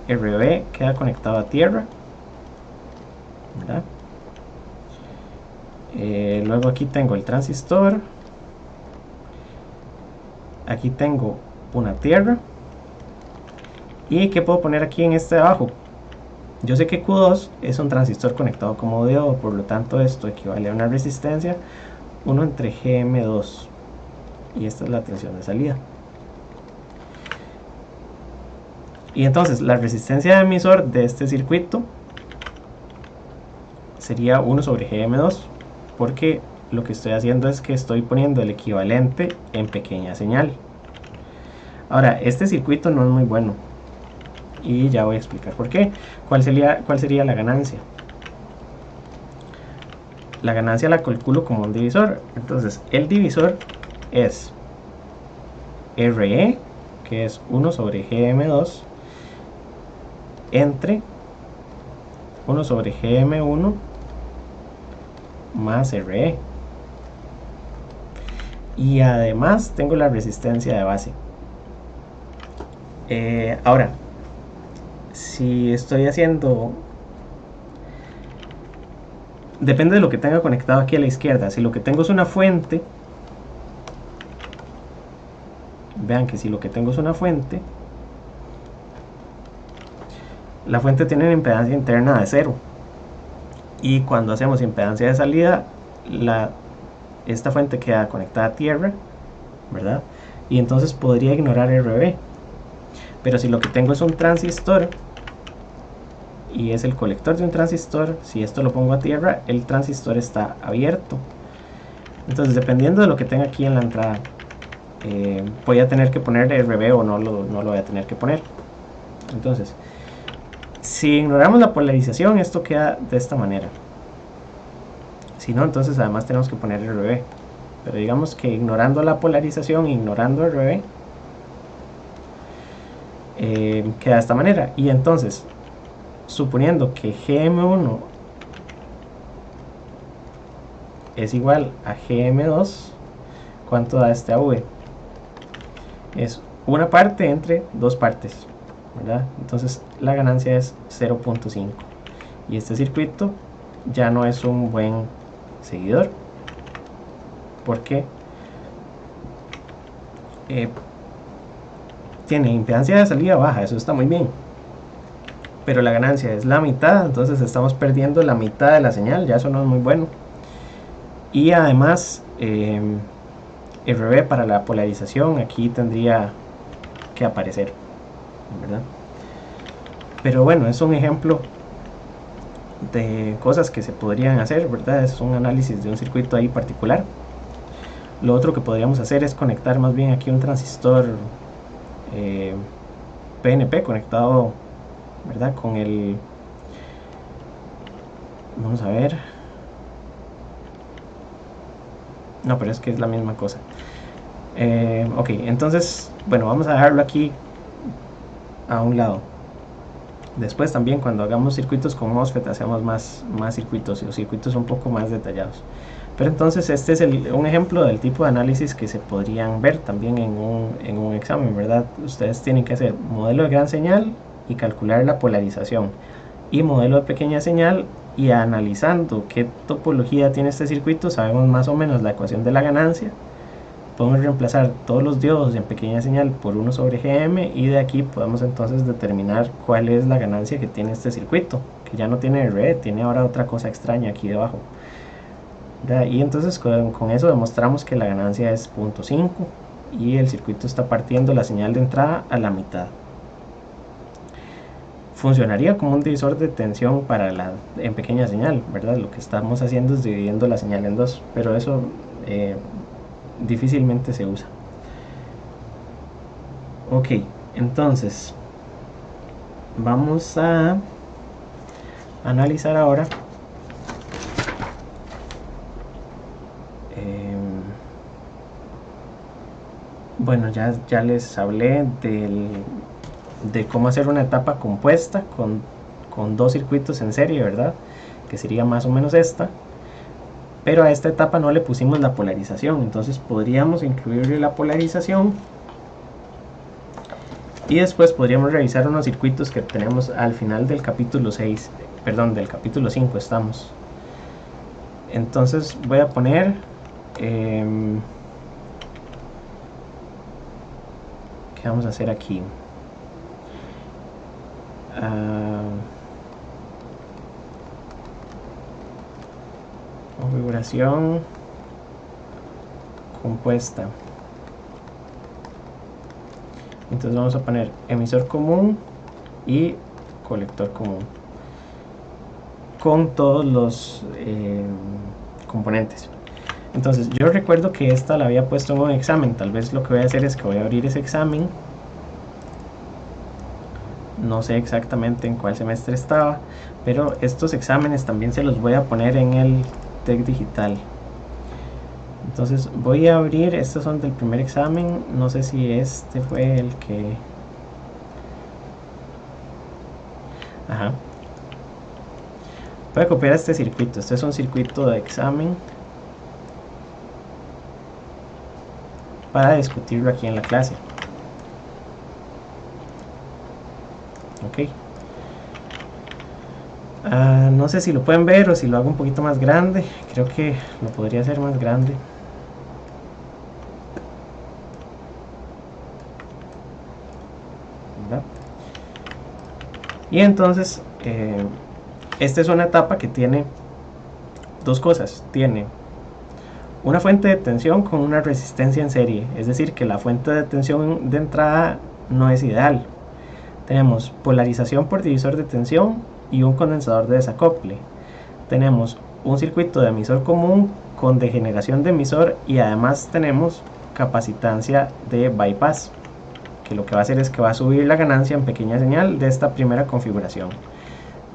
RB queda conectado a tierra, ¿verdad? Luego aquí tengo el transistor, aquí tengo una tierra. ¿Y qué puedo poner aquí en este de abajo? Yo sé que Q2 es un transistor conectado como diodo, por lo tanto esto equivale a una resistencia 1 entre GM2, y esta es la tensión de salida. Y entonces la resistencia de emisor de este circuito sería 1 sobre GM2, porque lo que estoy haciendo es que estoy poniendo el equivalente en pequeña señal. Ahora, este circuito no es muy bueno, y ya voy a explicar por qué. ¿Cuál sería la ganancia? La ganancia la calculo como un divisor. Entonces, el divisor es RE, que es 1 sobre GM2, entre 1 sobre GM1 más RE. Y además tengo la resistencia de base. Ahora, si estoy haciendo... Depende de lo que tenga conectado aquí a la izquierda. Si lo que tengo es una fuente, vean que si lo que tengo es una fuente, la fuente tiene una impedancia interna de 0. Y cuando hacemos impedancia de salida, esta fuente queda conectada a tierra, ¿verdad? Y entonces podría ignorar RB. Pero si lo que tengo es un transistor y es el colector de un transistor, si esto lo pongo a tierra, el transistor está abierto. Entonces, dependiendo de lo que tenga aquí en la entrada, voy a tener que poner RB o no lo voy a tener que poner. Entonces, si ignoramos la polarización, esto queda de esta manera. Si no, entonces además tenemos que poner RB. Pero digamos que ignorando la polarización, ignorando RB, queda de esta manera. Y entonces, suponiendo que GM1 es igual a GM2, ¿cuánto da este AV? Es una parte entre dos partes, ¿verdad? Entonces la ganancia es 0.5, y este circuito ya no es un buen seguidor, porque tiene impedancia de salida baja, eso está muy bien, pero la ganancia es la mitad, entonces estamos perdiendo la mitad de la señal, ya eso no es muy bueno. Y además RB para la polarización aquí tendría que aparecer, ¿verdad? Pero bueno, es un ejemplo de cosas que se podrían hacer, ¿verdad? Es un análisis de un circuito ahí particular. Lo otro que podríamos hacer es conectar más bien aquí un transistor PNP conectado, ¿verdad? Con el... Vamos a ver. No, pero es que es la misma cosa. Ok, entonces, bueno, vamos a dejarlo aquí a un lado. Después también cuando hagamos circuitos con MOSFET hacemos más circuitos, y los circuitos un poco más detallados. Pero entonces este es un ejemplo del tipo de análisis que se podrían ver también en un examen, ¿verdad? Ustedes tienen que hacer modelo de gran señal y calcular la polarización, y modelo de pequeña señal, y analizando qué topología tiene este circuito sabemos más o menos la ecuación de la ganancia. Podemos reemplazar todos los diodos en pequeña señal por 1 sobre GM, y de aquí podemos entonces determinar cuál es la ganancia que tiene este circuito, que ya no tiene RE, tiene ahora otra cosa extraña aquí debajo. Y entonces con eso demostramos que la ganancia es 0.5 y el circuito está partiendo la señal de entrada a la mitad. Funcionaría como un divisor de tensión en pequeña señal, ¿verdad? Lo que estamos haciendo es dividiendo la señal en dos, pero eso difícilmente se usa. Ok, entonces vamos a analizar ahora bueno, ya les hablé de cómo hacer una etapa compuesta con dos circuitos en serie, ¿verdad? Que sería más o menos esta. pero a esta etapa no le pusimos la polarización, entonces podríamos incluirle la polarización y después podríamos revisar unos circuitos que tenemos al final del capítulo 6, perdón, del capítulo 5 estamos. Entonces voy a poner ¿qué vamos a hacer aquí? Configuración compuesta. Entonces vamos a poner emisor común y colector común con todos los componentes. Entonces yo recuerdo que esta la había puesto en un examen. Tal vez lo que voy a hacer es que voy a abrir ese examen. No sé exactamente en cuál semestre estaba, pero estos exámenes también se los voy a poner en el TEC Digital. Entonces voy a abrir, estos son del primer examen, no sé si este fue el que... Ajá. Voy a copiar este circuito, este es un circuito de examen para discutirlo aquí en la clase. Ok. No sé si lo pueden ver o si lo hago un poquito más grande, creo que lo podría hacer más grande. Y entonces esta es una etapa que tiene dos cosas. Tiene una fuente de tensión con una resistencia en serie, es decir que la fuente de tensión de entrada no es ideal. Tenemos polarización por divisor de tensión y un condensador de desacople. Tenemos un circuito de emisor común con degeneración de emisor y además tenemos capacitancia de bypass, que lo que va a hacer es que va a subir la ganancia en pequeña señal de esta primera configuración.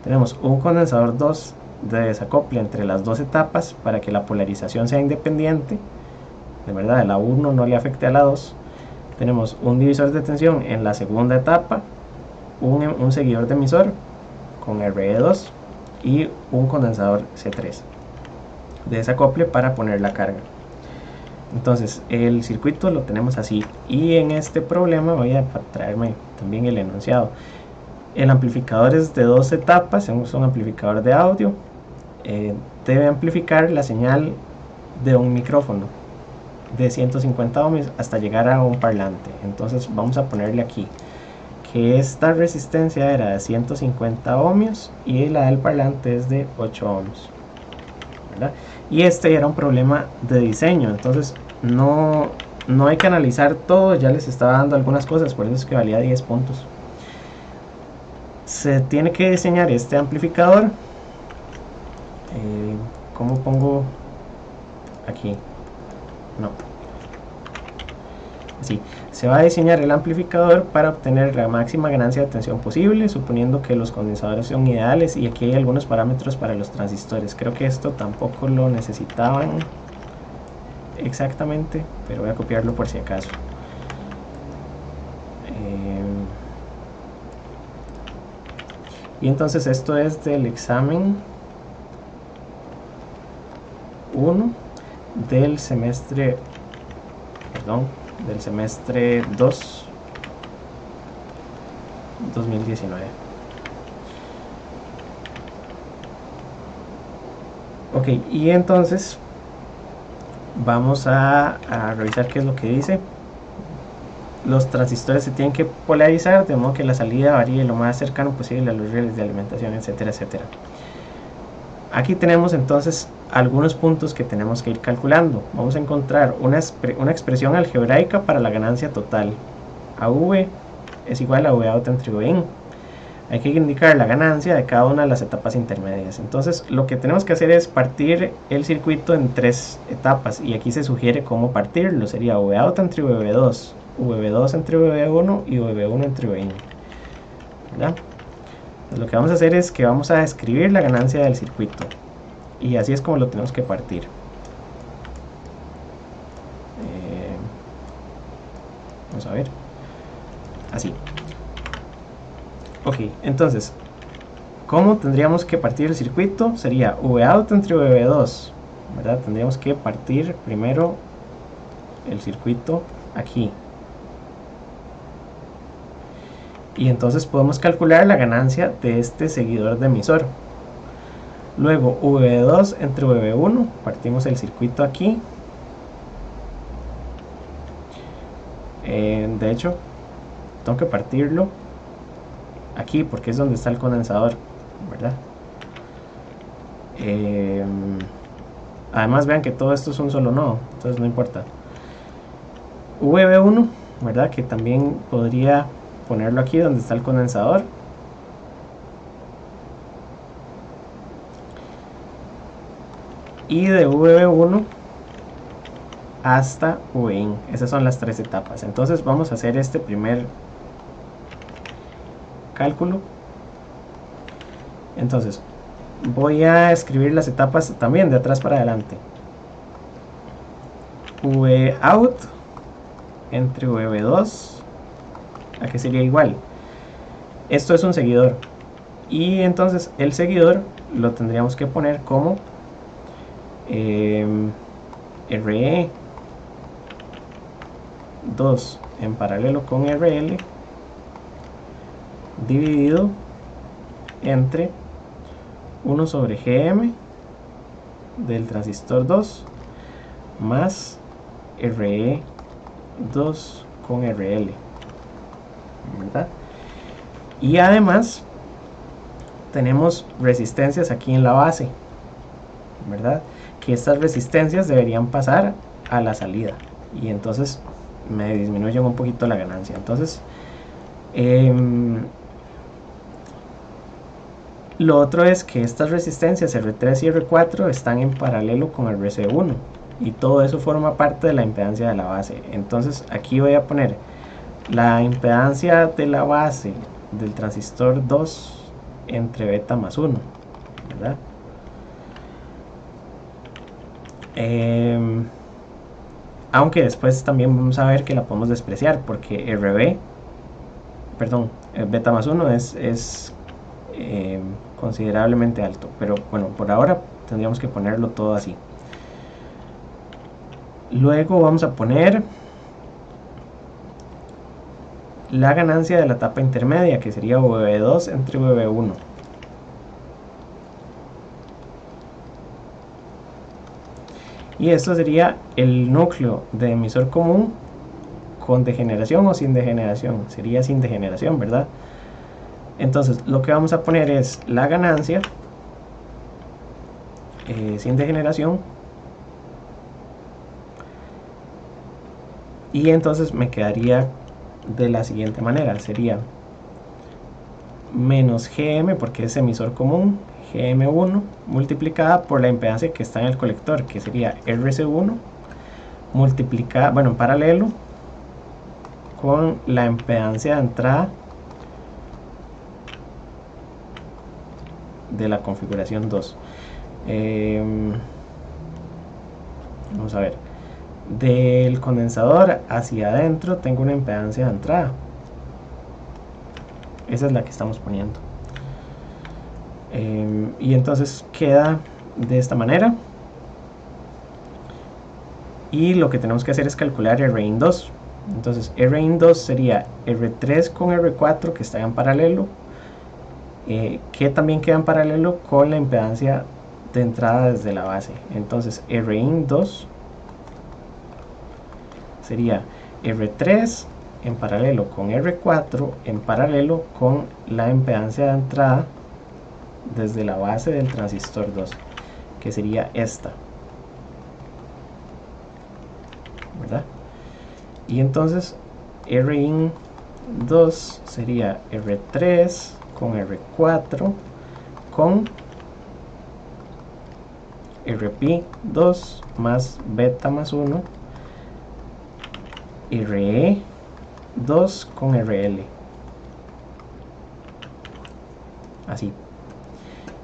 Tenemos un condensador 2 de desacople entre las dos etapas para que la polarización sea independiente, de verdad la 1 no le afecte a la 2. Tenemos un divisor de tensión en la segunda etapa, un seguidor de emisor con RE2 y un condensador C3 de desacople para poner la carga. Entonces el circuito lo tenemos así, y en este problema voy a traerme también el enunciado. El amplificador es de dos etapas, es un amplificador de audio, debe amplificar la señal de un micrófono de 150 ohms hasta llegar a un parlante. Entonces vamos a ponerle aquí que esta resistencia era de 150 ohms y la del parlante es de 8 ohms, ¿verdad? Y este era un problema de diseño, entonces no hay que analizar todo, ya les estaba dando algunas cosas, por eso es que valía 10 puntos. Se tiene que diseñar este amplificador. ¿Cómo pongo aquí? No. Así. Se va a diseñar el amplificador para obtener la máxima ganancia de tensión posible, suponiendo que los condensadores son ideales, y aquí hay algunos parámetros para los transistores. Creo que esto tampoco lo necesitaban exactamente, pero voy a copiarlo por si acaso. Y entonces esto es del examen 1 del semestre, perdón, del semestre 2 2019. Ok, y entonces vamos a revisar qué es lo que dice. Los transistores se tienen que polarizar de modo que la salida varíe lo más cercano posible a los rieles de alimentación, etcétera, etcétera. Aquí tenemos entonces algunos puntos que tenemos que ir calculando. Vamos a encontrar una expresión algebraica para la ganancia total. AV es igual a VOUT entre VIN. Hay que indicar la ganancia de cada una de las etapas intermedias. Entonces lo que tenemos que hacer es partir el circuito en tres etapas, y aquí se sugiere cómo partirlo. Sería VOUT entre VB2, VB2 entre VB1 y VB1 entre VIN, ¿verdad? Lo que vamos a hacer es que vamos a escribir la ganancia del circuito, y así es como lo tenemos que partir. Vamos a ver, así. Ok, entonces, ¿cómo tendríamos que partir el circuito? Sería VOUT entre VB2 ¿verdad? Tendríamos que partir primero el circuito aquí. Y entonces podemos calcular la ganancia de este seguidor de emisor. Luego V2 entre V1, partimos el circuito aquí. De hecho, tengo que partirlo aquí porque es donde está el condensador, ¿verdad? Además vean que todo esto es un solo nodo, entonces no importa. VB1, ¿verdad? Que también podría ponerlo aquí donde está el condensador. Y de VB1 hasta VIN. Esas son las tres etapas. Entonces vamos a hacer este primer cálculo. Entonces voy a escribir las etapas también de atrás para adelante. VOUT entre VB2, ¿a qué sería igual? Esto es un seguidor. Y entonces el seguidor lo tendríamos que poner como RE2 en paralelo con RL dividido entre 1 sobre GM del transistor 2 más RE2 con RL, ¿verdad? Y además tenemos resistencias aquí en la base, ¿verdad? Que estas resistencias deberían pasar a la salida y entonces me disminuyen un poquito la ganancia. Entonces lo otro es que estas resistencias R3 y R4 están en paralelo con el RC1 y todo eso forma parte de la impedancia de la base. Entonces aquí voy a poner la impedancia de la base del transistor 2 entre beta más 1, ¿verdad? Aunque después también vamos a ver que la podemos despreciar porque beta más 1 es considerablemente alto, pero bueno, por ahora tendríamos que ponerlo todo así. Luego vamos a poner la ganancia de la etapa intermedia, que sería VB2 entre VB1. Y esto sería el núcleo de emisor común con degeneración o sin degeneración. Sería sin degeneración, ¿verdad? Entonces lo que vamos a poner es la ganancia sin degeneración. Y entonces me quedaría de la siguiente manera. Sería menos GM, porque es emisor común, GM1 multiplicada por la impedancia que está en el colector, que sería RC1 multiplicada, bueno, en paralelo con la impedancia de entrada de la configuración 2. Vamos a ver, del condensador hacia adentro tengo una impedancia de entrada, esa es la que estamos poniendo, y entonces queda de esta manera. Y lo que tenemos que hacer es calcular RIN2. Entonces RIN2 sería R3 con R4 que están en paralelo, que también queda en paralelo con la impedancia de entrada desde la base. Entonces RIN2 sería R3 en paralelo con R4 en paralelo con la impedancia de entrada desde la base del transistor 2, que sería esta, ¿verdad? Y entonces RIN2 sería R3 con R4 con RP2 más beta más 1 RE2 con RL, así.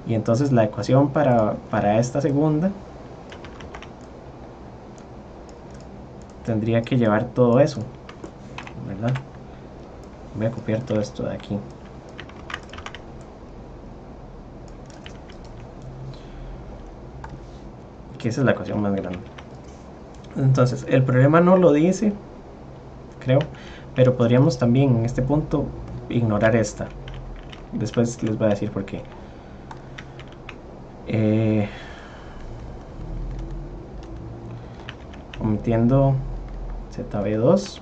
Y entonces la ecuación para esta segunda tendría que llevar todo eso, ¿verdad? Voy a copiar todo esto de aquí. que esa es la ecuación más grande. Entonces el problema no lo dice, creo, pero podríamos también en este punto ignorar esta. Después les voy a decir por qué. Omitiendo ZB2,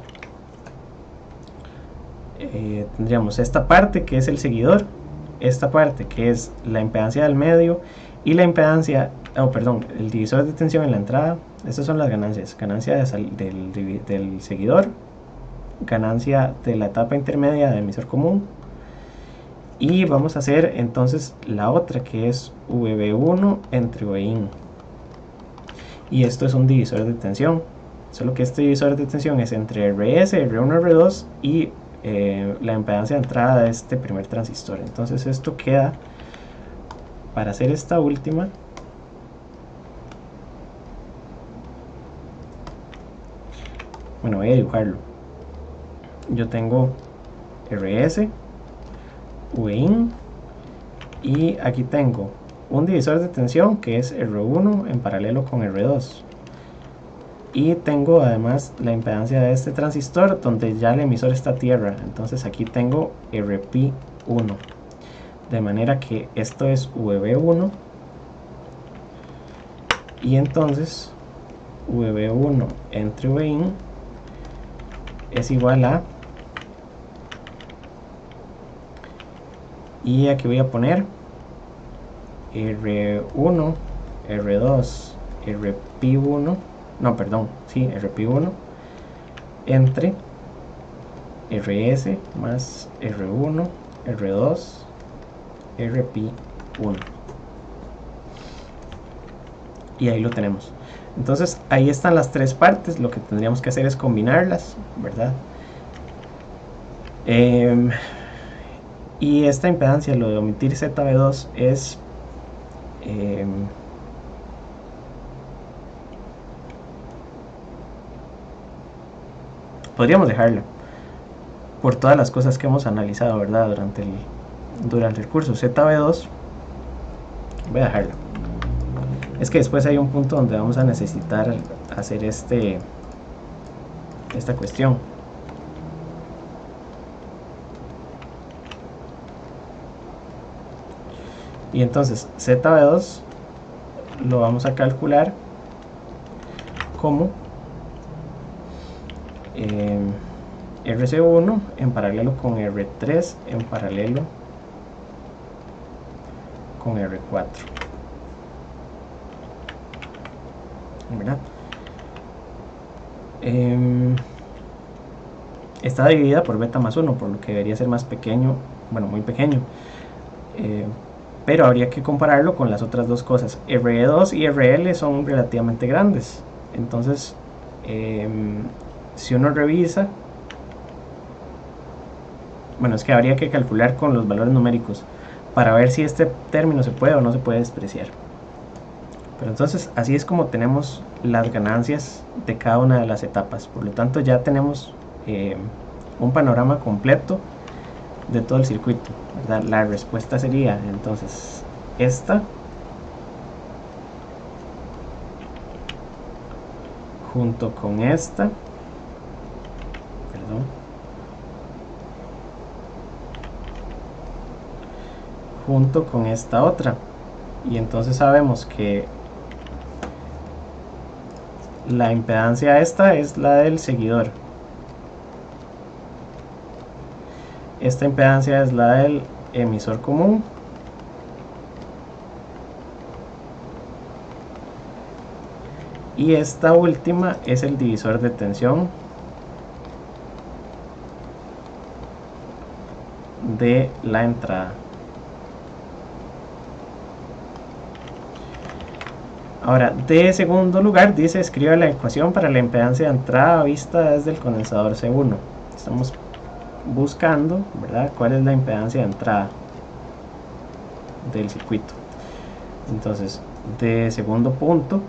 tendríamos esta parte que es el seguidor, esta parte que es la impedancia del medio y la impedancia, el divisor de tensión en la entrada. Estas son las ganancias: ganancia del seguidor, ganancia de la etapa intermedia de emisor común, y vamos a hacer entonces la otra que es VB1 entre VIN, y esto es un divisor de tensión, solo que este divisor de tensión es entre RS, R1, R2 y la impedancia de entrada de este primer transistor. Entonces esto queda, para hacer esta última, bueno, voy a dibujarlo. Yo tengo RS, VIN, y aquí tengo un divisor de tensión que es R1 en paralelo con R2, y tengo además la impedancia de este transistor donde ya el emisor está a tierra. Entonces aquí tengo RP1, de manera que esto es VB1, y entonces VB1 entre VIN es igual a, y aquí voy a poner R1, R2, RP1, no, perdón, sí, RP1 entre RS más R1, R2, RP1, y ahí lo tenemos. Entonces ahí están las tres partes. Lo que tendríamos que hacer es combinarlas, ¿verdad? Y esta impedancia, lo de omitir ZB2, es podríamos dejarla por todas las cosas que hemos analizado, ¿verdad? Durante el curso. ZB2 voy a dejarla. Es que después hay un punto donde vamos a necesitar hacer esta cuestión. Y entonces ZB2 lo vamos a calcular como RC1 en paralelo con R3 en paralelo con R4, ¿verdad? Está dividida por beta más 1, por lo que debería ser más pequeño, bueno, muy pequeño, pero habría que compararlo con las otras dos cosas. RE2 y RL son relativamente grandes, entonces si uno revisa, bueno, es que habría que calcular con los valores numéricos para ver si este término se puede o no se puede despreciar. Pero entonces así es como tenemos las ganancias de cada una de las etapas. Por lo tanto ya tenemos un panorama completo de todo el circuito, ¿verdad? La respuesta sería entonces esta junto con esta, junto con esta otra, y entonces sabemos que la impedancia esta es la del seguidor, esta impedancia es la del emisor común, y esta última es el divisor de tensión de la entrada. Ahora, de segundo lugar dice: escribe la ecuación para la impedancia de entrada vista desde el condensador C1. Estamos buscando, ¿verdad?, cuál es la impedancia de entrada del circuito. Entonces, de segundo punto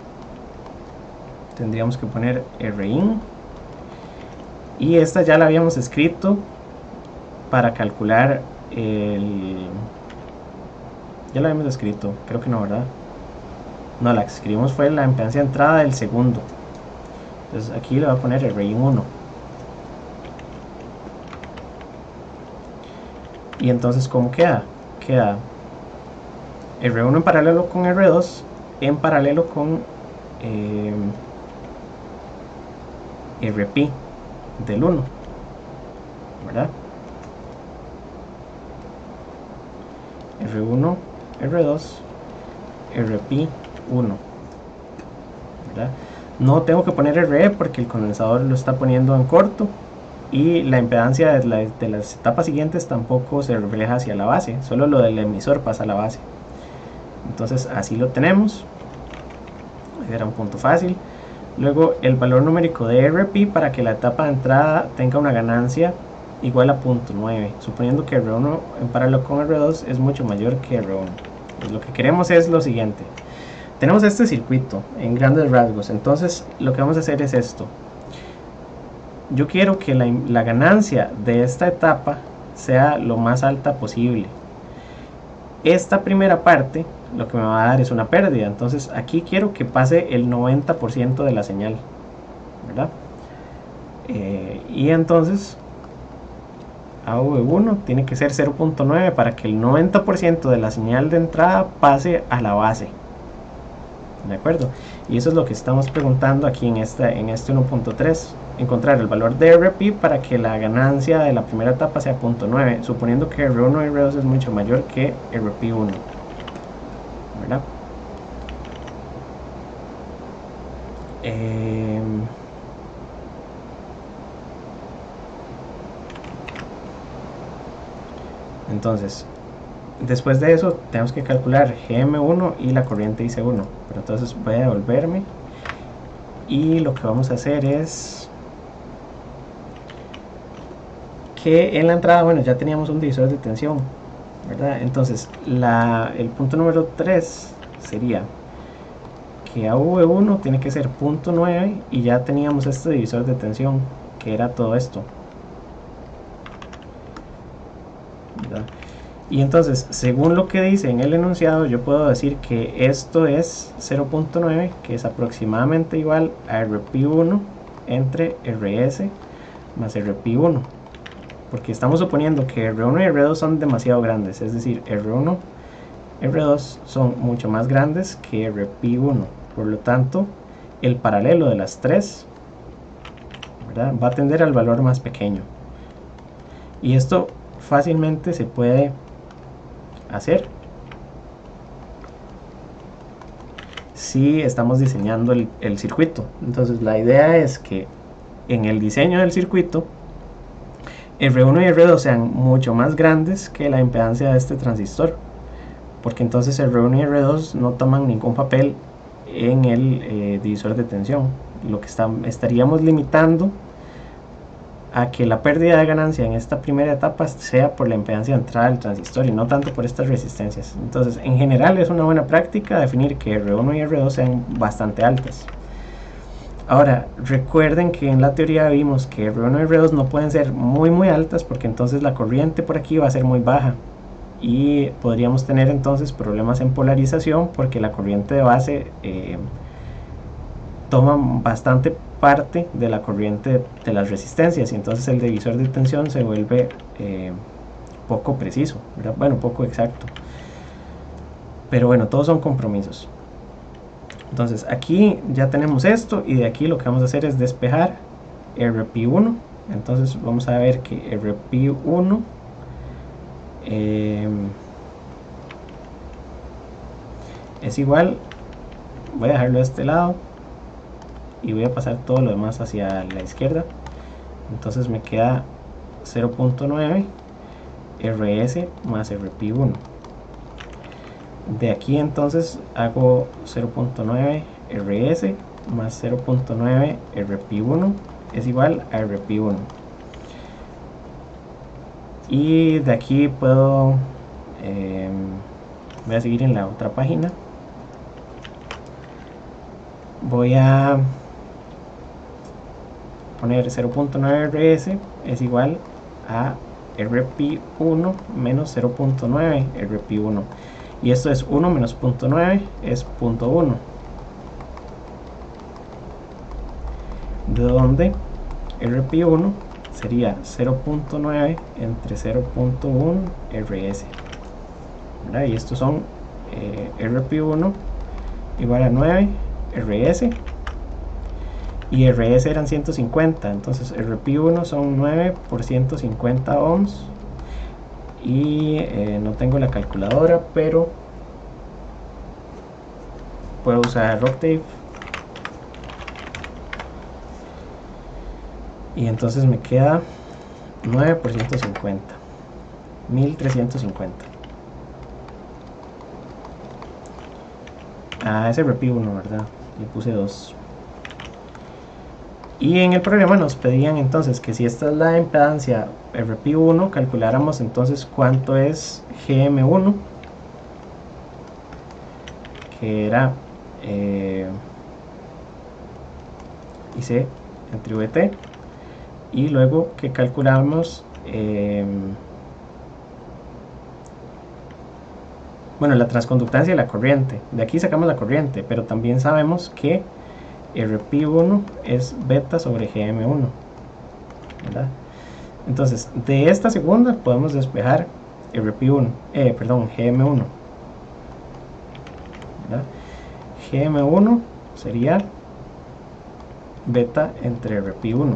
tendríamos que poner Rin, y esta ya la habíamos escrito para calcular ya la habíamos escrito, creo que no, ¿verdad? No, la que escribimos fue la impedancia de entrada del segundo. Entonces aquí le voy a poner RI1. Y entonces, ¿cómo queda? Queda R1 en paralelo con R2 en paralelo con RP del 1, ¿verdad? R1, R2, RP1, ¿verdad? No tengo que poner RE porque el condensador lo está poniendo en corto, y la impedancia de las etapas siguientes tampoco se refleja hacia la base, solo lo del emisor pasa a la base. Entonces así lo tenemos. Era un punto fácil. Luego el valor numérico de RP para que la etapa de entrada tenga una ganancia igual a 0.9, suponiendo que R1 en paralelo con R2 es mucho mayor que R1. Pues lo que queremos es lo siguiente: tenemos este circuito en grandes rasgos, entonces lo que vamos a hacer es esto. Yo quiero que la ganancia de esta etapa sea lo más alta posible. Esta primera parte lo que me va a dar es una pérdida, entonces aquí quiero que pase el 90% de la señal, ¿verdad? Y entonces AV1 tiene que ser 0.9 para que el 90% de la señal de entrada pase a la base, ¿de acuerdo? Y eso es lo que estamos preguntando aquí en este 1.3, encontrar el valor de RP para que la ganancia de la primera etapa sea 0.9, suponiendo que R1 y R2 es mucho mayor que RP1, ¿verdad? Entonces, después de eso tenemos que calcular GM1 y la corriente IC1, pero entonces voy a devolverme y lo que vamos a hacer es que en la entrada, bueno, ya teníamos un divisor de tensión, ¿verdad? Entonces el punto número 3 sería que AV1 tiene que ser 0.9 y ya teníamos este divisor de tensión que era todo esto, ¿verdad? Y entonces, según lo que dice en el enunciado, yo puedo decir que esto es 0.9, que es aproximadamente igual a RP1 entre RS más RP1, porque estamos suponiendo que R1 y R2 son demasiado grandes, es decir, R1 y R2 son mucho más grandes que RP1, por lo tanto el paralelo de las tres, ¿verdad?, va a tender al valor más pequeño, y esto fácilmente se puede hacer si estamos diseñando el circuito. Entonces la idea es que en el diseño del circuito R1 y R2 sean mucho más grandes que la impedancia de este transistor, porque entonces R1 y R2 no toman ningún papel en el divisor de tensión. Lo que estaríamos limitando a que la pérdida de ganancia en esta primera etapa sea por la impedancia de entrada del transistor y no tanto por estas resistencias. Entonces, en general es una buena práctica definir que R1 y R2 sean bastante altas. Ahora, recuerden que en la teoría vimos que R1 y R2 no pueden ser muy altas porque entonces la corriente por aquí va a ser muy baja y podríamos tener entonces problemas en polarización porque la corriente de base toma bastante parte de la corriente de las resistencias y entonces el divisor de tensión se vuelve poco preciso, ¿verdad? Bueno, poco exacto, pero bueno, todos son compromisos. Entonces aquí ya tenemos esto y de aquí lo que vamos a hacer es despejar RP1. Entonces vamos a ver que RP1 es igual, voy a dejarlo de este lado y voy a pasar todo lo demás hacia la izquierda. Entonces me queda 0.9 RS más RP1. De aquí entonces hago 0.9 RS más 0.9 RP1 es igual a RP1. Y de aquí puedo voy a seguir en la otra página. Voy a poner 0.9 RS es igual a RP1 menos 0.9 RP1. y esto es 1 menos 0.9 es 0.1, de donde RP1 sería 0.9 entre 0.1 RS, ¿verdad? Y estos son RP1 igual a 9 RS, y RS eran 150, entonces RP1 son 9 por 150 ohms, y no tengo la calculadora, pero puedo usar Octave, y entonces me queda 9 por 150, 1350. Es RP1, ¿verdad? Le puse 2. Y en el problema nos pedían entonces que si esta es la impedancia RP1, calculáramos entonces cuánto es GM1, que era IC entre VT, y luego que calculamos bueno, la transconductancia de la corriente. De aquí sacamos la corriente, pero también sabemos que RP1 es beta sobre GM1, ¿verdad? Entonces, de esta segunda podemos despejar RP1, GM1, ¿verdad? GM1 sería beta entre RP1,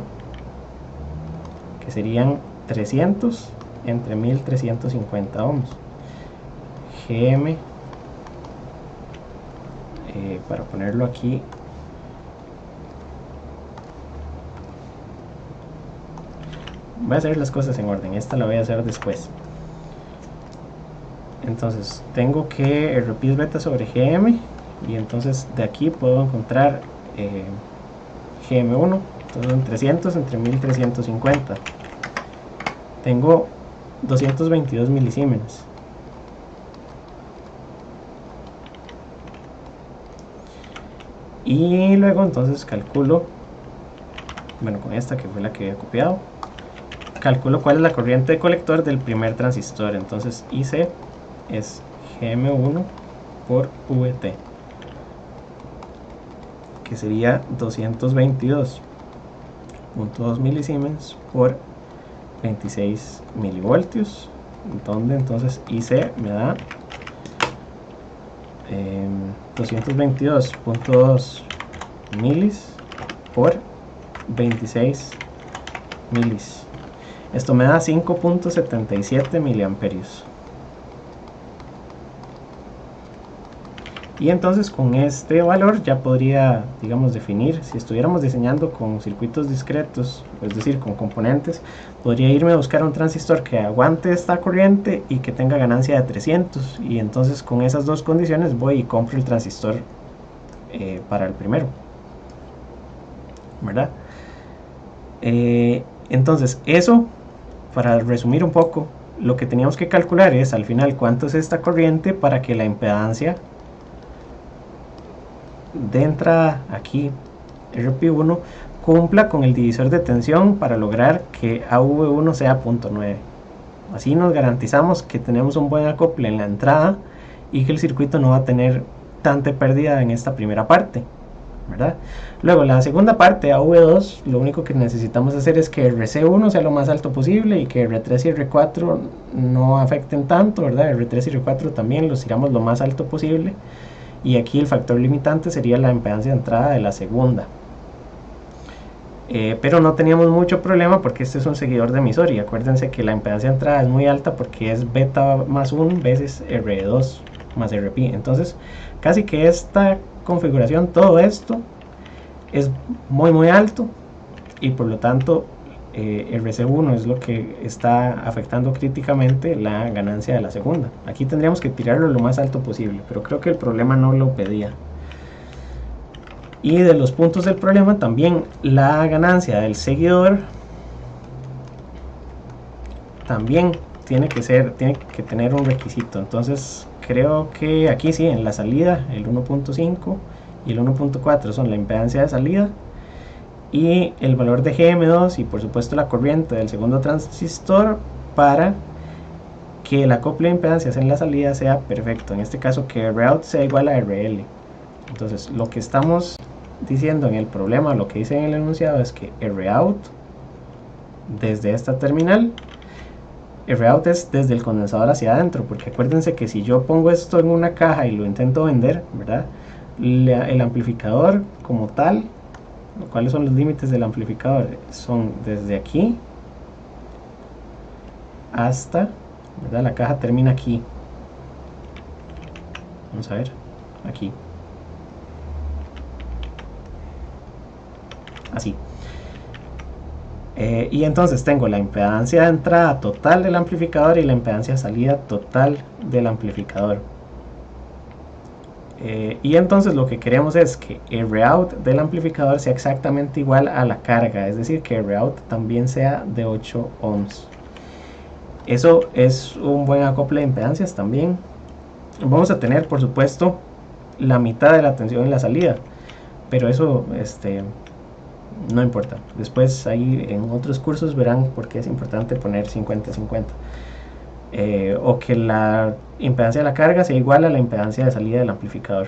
que serían 300 entre 1350 ohms. GM, para ponerlo aquí, voy a hacer las cosas en orden, esta la voy a hacer después. Entonces tengo que RP es beta sobre GM, y entonces de aquí puedo encontrar GM1, entonces en 300 entre 1350 tengo 222 milisiemens. Y luego entonces calculo, bueno, con esta que fue la que había copiado, calculo cuál es la corriente de colector del primer transistor. Entonces IC es GM1 por VT, que sería 222.2 milisiemens por 26 milivoltios, donde entonces IC me da 222.2 milis por 26 milis. Esto me da 5.77 miliamperios. Y entonces con este valor ya podría, digamos, definir, si estuviéramos diseñando con circuitos discretos, es decir, con componentes, podría irme a buscar un transistor que aguante esta corriente y que tenga ganancia de 300, y entonces con esas dos condiciones voy y compro el transistor para el primero, ¿verdad? Entonces eso, para resumir un poco, lo que teníamos que calcular es al final cuánto es esta corriente para que la impedancia de entrada aquí RP1 cumpla con el divisor de tensión para lograr que AV1 sea 0.9. Así nos garantizamos que tenemos un buen acople en la entrada y que el circuito no va a tener tanta pérdida en esta primera parte, ¿verdad? Luego la segunda parte, AV2, lo único que necesitamos hacer es que RC1 sea lo más alto posible y que R3 y R4 no afecten tanto, ¿verdad? R3 y R4 también los tiramos lo más alto posible. Y aquí el factor limitante sería la impedancia de entrada de la segunda. Pero no teníamos mucho problema porque este es un seguidor de emisor, y acuérdense que la impedancia de entrada es muy alta porque es beta más 1 veces R2 más RP. Entonces casi que esta configuración, todo esto es muy alto, y por lo tanto RC1 es lo que está afectando críticamente la ganancia de la segunda. Aquí tendríamos que tirarlo lo más alto posible, pero creo que el problema no lo pedía. Y de los puntos del problema también, la ganancia del seguidor también tiene que tener un requisito. Entonces creo que aquí sí, en la salida, el 1.5 y el 1.4 son la impedancia de salida, y el valor de GM2 y por supuesto la corriente del segundo transistor para que el acople de impedancias en la salida sea perfecto, en este caso que Rout sea igual a RL. Entonces lo que estamos diciendo en el problema, lo que dice en el enunciado es que Rout desde esta terminal, Rout es desde el condensador hacia adentro, porque acuérdense que si yo pongo esto en una caja y lo intento vender, ¿verdad? El amplificador como tal, ¿cuáles son los límites del amplificador? Son desde aquí hasta, ¿verdad? La caja termina aquí. Vamos a ver, aquí. Así. Y entonces tengo la impedancia de entrada total del amplificador y la impedancia de salida total del amplificador. Y entonces lo que queremos es que el Rout del amplificador sea exactamente igual a la carga, es decir, que el Rout también sea de 8 ohms. Eso es un buen acople de impedancias también. Vamos a tener, por supuesto, la mitad de la tensión en la salida, pero eso no importa. Después ahí en otros cursos verán por qué es importante poner 50-50. O que la impedancia de la carga sea igual a la impedancia de salida del amplificador.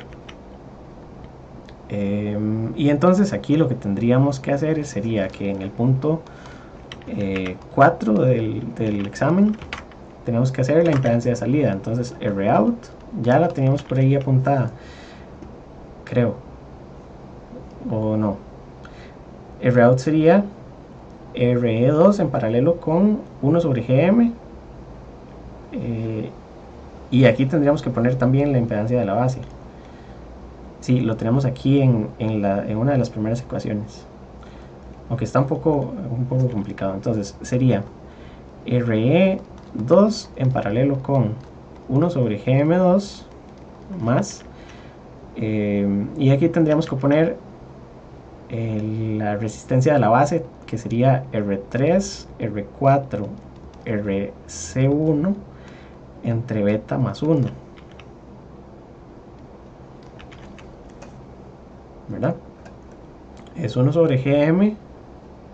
Y entonces aquí lo que tendríamos que hacer sería que en el punto 4 del examen tenemos que hacer la impedancia de salida. Entonces Rout ya la teníamos por ahí apuntada, creo, o no. Rout sería RE2 en paralelo con 1 sobre GM. Y aquí tendríamos que poner también la impedancia de la base. Sí, lo tenemos aquí en una de las primeras ecuaciones, aunque está un poco complicado. Entonces sería RE2 en paralelo con 1 sobre GM2 más, y aquí tendríamos que poner la resistencia de la base, que sería R3, R4, RC1 entre beta más 1, ¿verdad? Es 1 sobre GM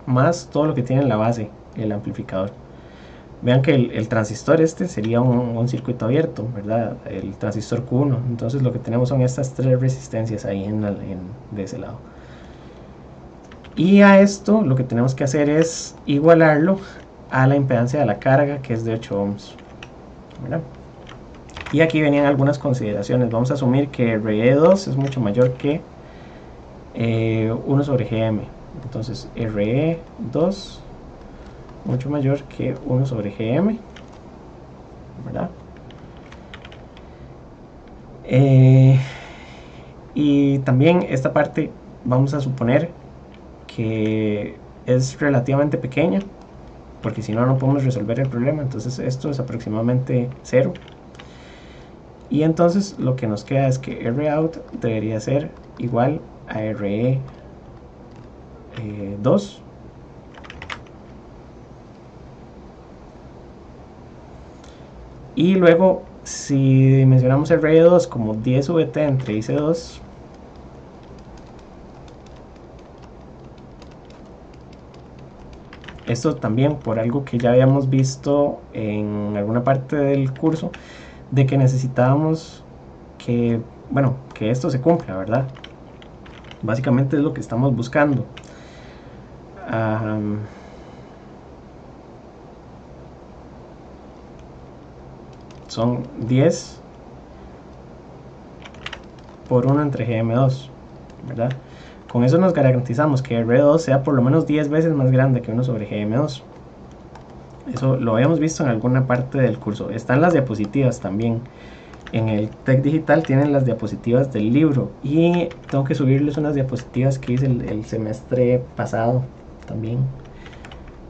más todo lo que tiene en la base, el amplificador. Vean que el transistor sería un circuito abierto, ¿verdad? El transistor Q1. Entonces lo que tenemos son estas tres resistencias ahí de ese lado. Y a esto lo que tenemos que hacer es igualarlo a la impedancia de la carga, que es de 8 ohms, ¿verdad? Y aquí venían algunas consideraciones. Vamos a asumir que RE2 es mucho mayor que 1 sobre GM. Entonces RE2 mucho mayor que 1 sobre GM, ¿verdad? Y también esta parte vamos a suponer que es relativamente pequeña, porque si no, no podemos resolver el problema. Entonces esto es aproximadamente 0. Y entonces lo que nos queda es que Rout debería ser igual a RE2 y luego si dimensionamos el RE2 como 10 VT entre IC2, esto también por algo que ya habíamos visto en alguna parte del curso, de que necesitábamos que esto se cumpla, ¿verdad? Básicamente es lo que estamos buscando. Son 10 por 1 entre GM2, ¿verdad? Con eso nos garantizamos que R2 sea por lo menos 10 veces más grande que 1 sobre GM2. Eso lo habíamos visto en alguna parte del curso. Están las diapositivas también. En el Tech Digital tienen las diapositivas del libro. Y tengo que subirles unas diapositivas que hice el semestre pasado también,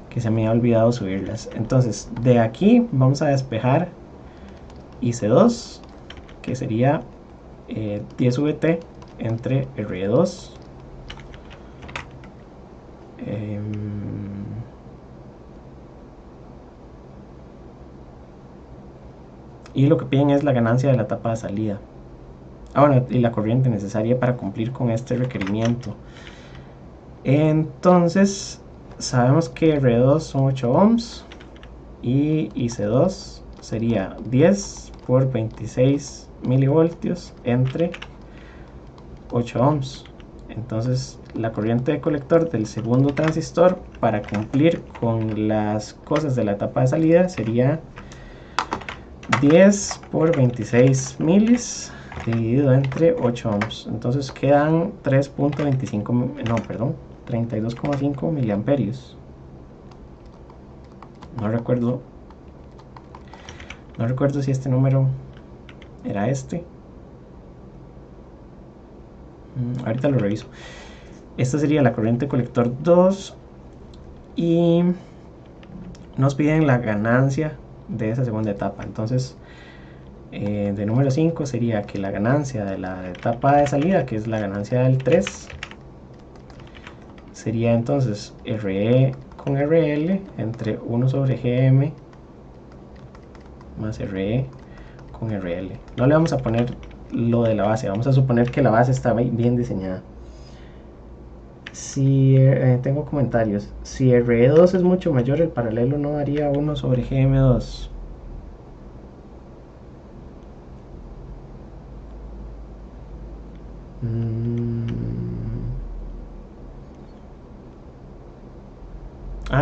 que se me ha olvidado subirlas. Entonces, de aquí vamos a despejar IC2, que sería 10 VT entre RE2. Y lo que piden es la ganancia de la etapa de salida. Bueno, y la corriente necesaria para cumplir con este requerimiento. Entonces, sabemos que R2 son 8 ohms y IC2 sería 10 por 26 milivoltios entre 8 ohms. Entonces la corriente de colector del segundo transistor, para cumplir con las cosas de la etapa de salida, sería 10 por 26 milis dividido entre 8 ohms. Entonces quedan 32,5 miliamperios. No recuerdo si este número era este. Ahorita lo reviso. Esta sería la corriente colector 2 y nos piden la ganancia de esa segunda etapa. Entonces de número 5 sería que la ganancia de la etapa de salida, que es la ganancia del 3, sería entonces RE con RL entre 1 sobre GM más RE con RL. No le vamos a poner lo de la base, vamos a suponer que la base está bien diseñada. Si tengo comentarios, si RE2 es mucho mayor, el paralelo no daría 1 sobre GM2.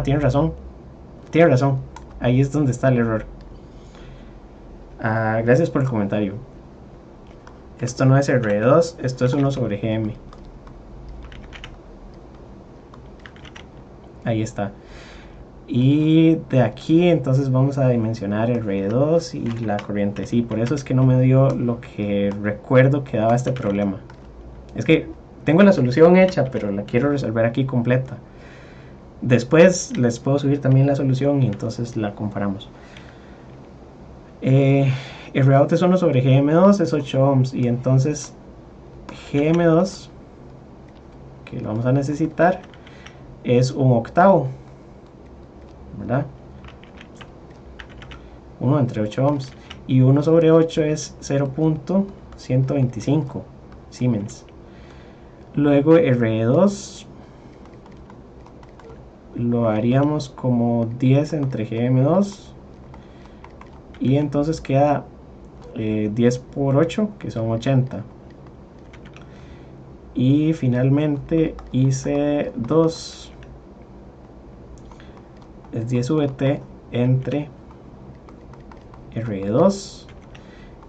Tiene razón, ahí es donde está el error. Gracias por el comentario. Esto no es RE2, esto es 1 sobre GM. Ahí está. Y de aquí entonces vamos a dimensionar el RE2 y la corriente. Sí, por eso es que no me dio lo que recuerdo que daba este problema. Es que tengo la solución hecha, pero la quiero resolver aquí completa. Después les puedo subir también la solución y entonces la comparamos. ROUT es 1 sobre GM2, es 8 ohms. Y entonces GM2, que lo vamos a necesitar, es 1/8, ¿verdad? 1 entre 8 ohms. Y 1 sobre 8 es 0.125 Siemens. Luego RE2 lo haríamos como 10 entre GM2. Y entonces queda 10 por 8, que son 80. Y finalmente IC2 es 10 VT entre RE2.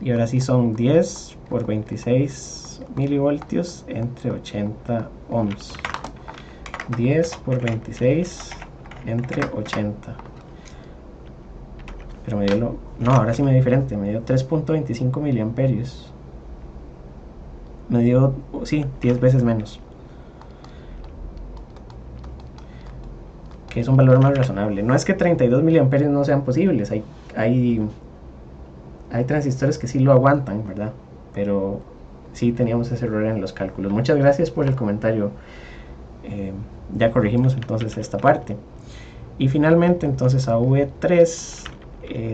Y ahora sí son 10 por 26 milivoltios entre 80 ohms. 10 por 26 entre 80. Pero me dio no, ahora sí me dio diferente, me dio 3.25 miliamperios. Me dio, sí, 10 veces menos. Que es un valor más razonable. No es que 32 miliamperios no sean posibles, hay transistores que sí lo aguantan, ¿verdad? Pero sí teníamos ese error en los cálculos. Muchas gracias por el comentario. Ya corregimos entonces esta parte. Y finalmente entonces AV3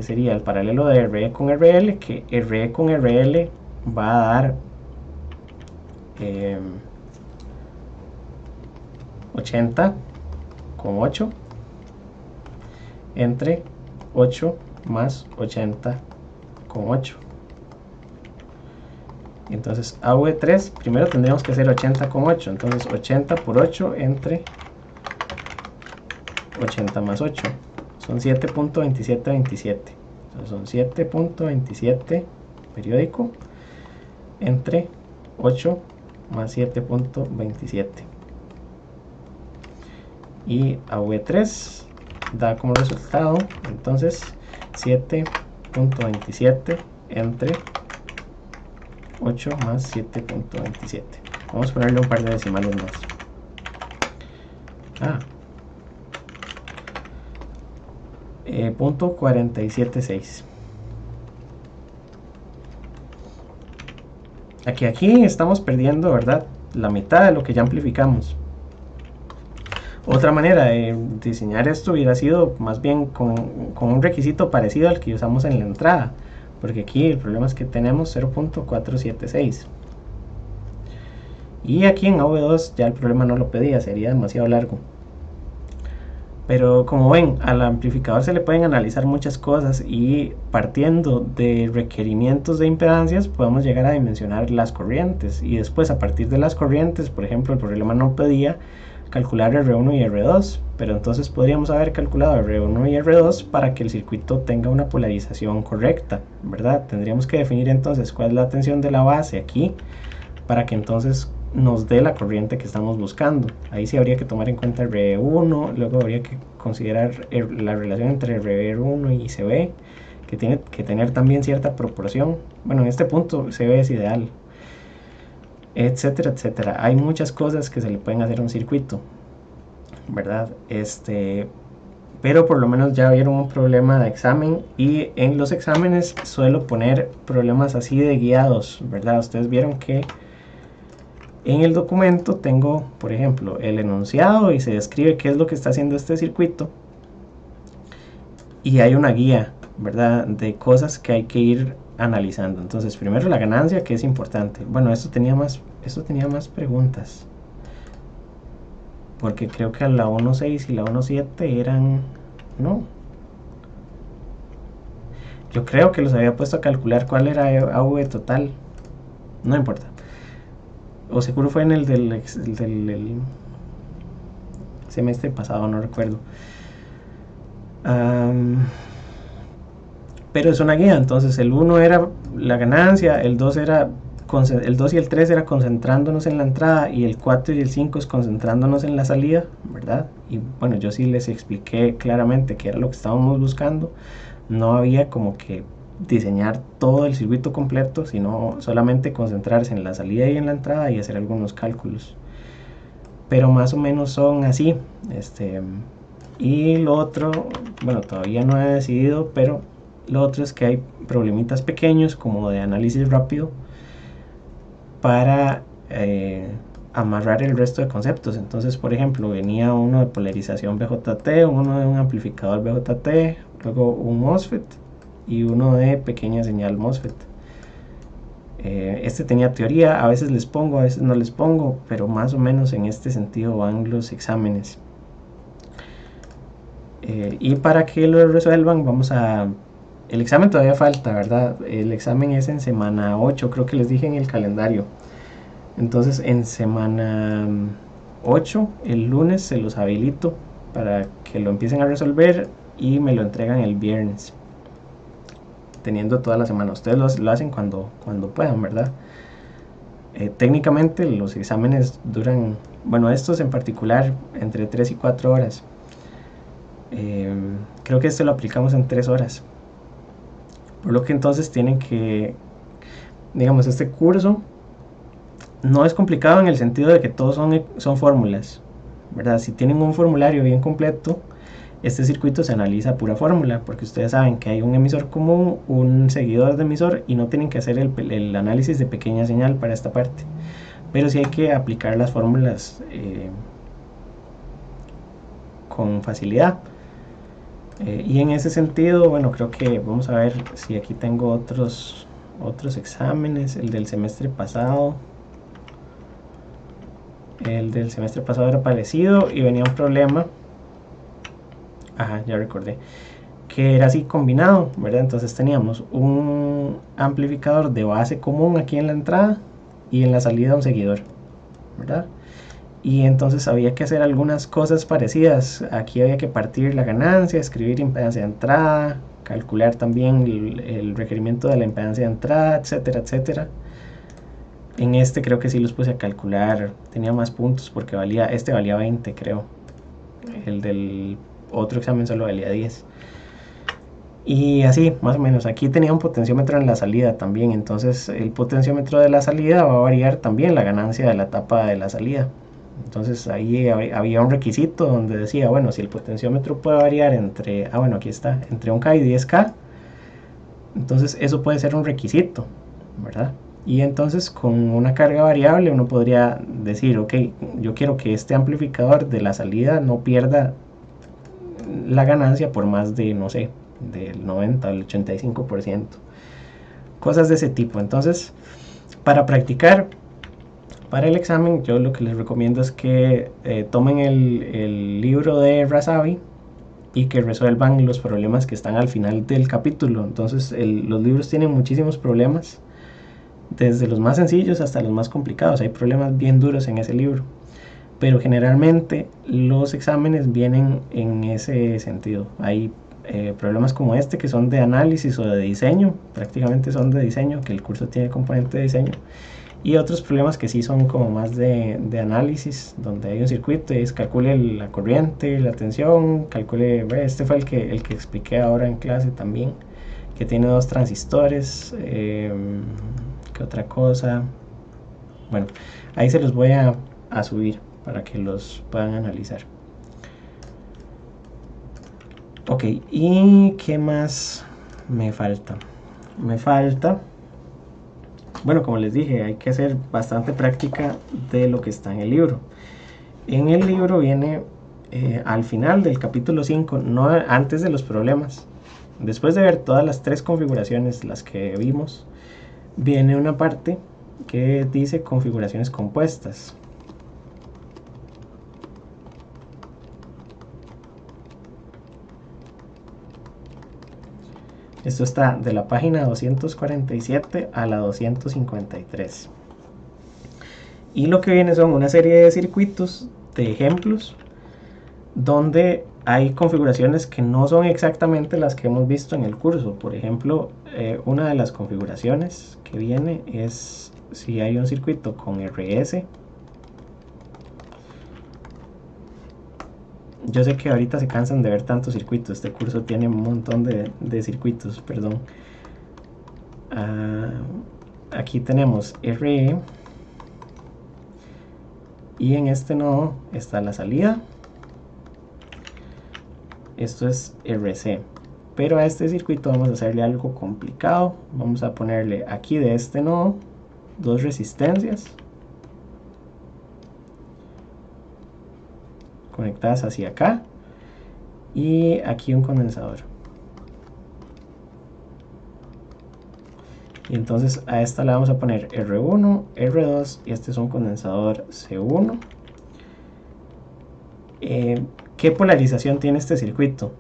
sería el paralelo de RE con RL, que RE con RL va a dar 80 con 8 entre 8 más 80 con 8. Entonces AV3 primero tendríamos que hacer 80 con 8, entonces 80 por 8 entre 80 más 8 son 7.2727. Entonces son 7.27 periódico entre 8 más 7.27. Y AV3 da como resultado entonces 7.27 entre 8 más 7.27. Vamos a ponerle un par de decimales más. Punto 476. Aquí estamos perdiendo, ¿verdad?, la mitad de lo que ya amplificamos. Otra manera de diseñar esto hubiera sido más bien con un requisito parecido al que usamos en la entrada, porque aquí el problema es que tenemos 0.476 y aquí en AV2 ya el problema no lo pedía, sería demasiado largo. Pero como ven, al amplificador se le pueden analizar muchas cosas y partiendo de requerimientos de impedancias podemos llegar a dimensionar las corrientes y después a partir de las corrientes, por ejemplo, el problema no pedía calcular R1 y R2, pero entonces podríamos haber calculado R1 y R2 para que el circuito tenga una polarización correcta, ¿verdad? Tendríamos que definir entonces cuál es la tensión de la base aquí para que entonces nos dé la corriente que estamos buscando. Ahí sí habría que tomar en cuenta R1, luego habría que considerar la relación entre R1 y CB, que tiene que tener también cierta proporción. Bueno, en este punto CB es ideal, etcétera, etcétera. Hay muchas cosas que se le pueden hacer a un circuito, ¿verdad? Pero por lo menos ya vieron un problema de examen y en los exámenes suelo poner problemas así de guiados, ¿verdad? Ustedes vieron que en el documento tengo, por ejemplo, el enunciado y se describe qué es lo que está haciendo este circuito y hay una guía, ¿verdad? De cosas que hay que ir analizando. Entonces, primero la ganancia, que es importante. Bueno, esto tenía más preguntas. Porque creo que la 1.6 y la 1.7 eran... No. Yo creo que los había puesto a calcular cuál era AV total. No importa. O seguro fue en el del semestre pasado, no recuerdo. Pero es una guía, entonces el 1 era la ganancia, el 2 y el 3 era concentrándonos en la entrada y el 4 y el 5 es concentrándonos en la salida, ¿verdad? Y bueno, yo sí les expliqué claramente qué era lo que estábamos buscando. No había como que diseñar todo el circuito completo, sino solamente concentrarse en la salida y en la entrada y hacer algunos cálculos. Pero más o menos son así. Y lo otro, bueno, todavía no he decidido, pero lo otro es que hay problemitas pequeños como de análisis rápido para amarrar el resto de conceptos. Entonces, por ejemplo, venía uno de polarización BJT, uno de un amplificador BJT, luego un MOSFET y uno de pequeña señal MOSFET. Este tenía teoría, a veces les pongo, a veces no les pongo, pero más o menos en este sentido van los exámenes. Y para que lo resuelvan, el examen todavía falta, ¿verdad? El examen es en semana 8, creo que les dije en el calendario. Entonces en semana 8, el lunes se los habilito para que lo empiecen a resolver y me lo entregan el viernes, teniendo toda la semana. Ustedes lo hacen cuando puedan, ¿verdad? Técnicamente los exámenes duran, bueno, estos en particular, entre 3 y 4 horas. Creo que esto lo aplicamos en 3 horas. Por lo que entonces tienen que, digamos, este curso no es complicado en el sentido de que todos son fórmulas, ¿verdad? Si tienen un formulario bien completo, este circuito se analiza pura fórmula, porque ustedes saben que hay un emisor común, un seguidor de emisor, y no tienen que hacer el análisis de pequeña señal para esta parte. Pero sí hay que aplicar las fórmulas con facilidad. Y en ese sentido, bueno, creo que vamos a ver si aquí tengo otros exámenes. El del semestre pasado era parecido y venía un problema, ya recordé, que era así combinado, ¿verdad? Entonces teníamos un amplificador de base común aquí en la entrada y en la salida un seguidor, ¿verdad? Y entonces había que hacer algunas cosas parecidas. Aquí había que partir la ganancia, escribir impedancia de entrada, calcular también el requerimiento de la impedancia de entrada, etcétera, etcétera. En este creo que sí los puse a calcular, tenía más puntos porque valía 20, creo. El del otro examen solo valía 10. Y así, más o menos. Aquí tenía un potenciómetro en la salida también, entonces el potenciómetro de la salida va a variar también la ganancia de la etapa de la salida. Entonces ahí había un requisito donde decía, bueno, si el potenciómetro puede variar entre, aquí está, entre 1K y 10K, entonces eso puede ser un requisito, ¿verdad? Y entonces con una carga variable uno podría decir, ok, yo quiero que este amplificador de la salida no pierda la ganancia por más de, no sé, del 90 al 85%. Cosas de ese tipo. Entonces, para practicar para el examen, yo lo que les recomiendo es que tomen el libro de Razavi, y que resuelvan los problemas que están al final del capítulo. Entonces los libros tienen muchísimos problemas, desde los más sencillos hasta los más complicados. Hay problemas bien duros en ese libro, pero generalmente los exámenes vienen en ese sentido. Hay problemas como este que son de análisis o de diseño, prácticamente son de diseño, que el curso tiene componente de diseño, y otros problemas que sí son como más de análisis, donde hay un circuito y calcule la corriente, la tensión, calcule, este fue el que expliqué ahora en clase también, que tiene 2 transistores, ¿qué otra cosa? Bueno, ahí se los voy a subir para que los puedan analizar. Ok, ¿y qué más me falta? Me falta, bueno, como les dije, hay que hacer bastante práctica de lo que está en el libro. En el libro viene al final del capítulo 5, no antes de los problemas. Después de ver todas las 3 configuraciones, las que vimos, viene una parte que dice configuraciones compuestas. Esto está de la página 247 a la 253. Y lo que viene son una serie de circuitos, de ejemplos, donde hay configuraciones que no son exactamente las que hemos visto en el curso. Por ejemplo, una de las configuraciones que viene es si hay un circuito con RS. Yo sé que ahorita se cansan de ver tantos circuitos, este curso tiene un montón de circuitos, perdón. Aquí tenemos RE y en este nodo está la salida. Esto es RC, pero a este circuito vamos a hacerle algo complicado. Vamos a ponerle aquí de este nodo 2 resistencias conectadas hacia acá y aquí un condensador. Y entonces a esta le vamos a poner R1, R2 y este es un condensador C1. ¿Qué polarización tiene este circuito?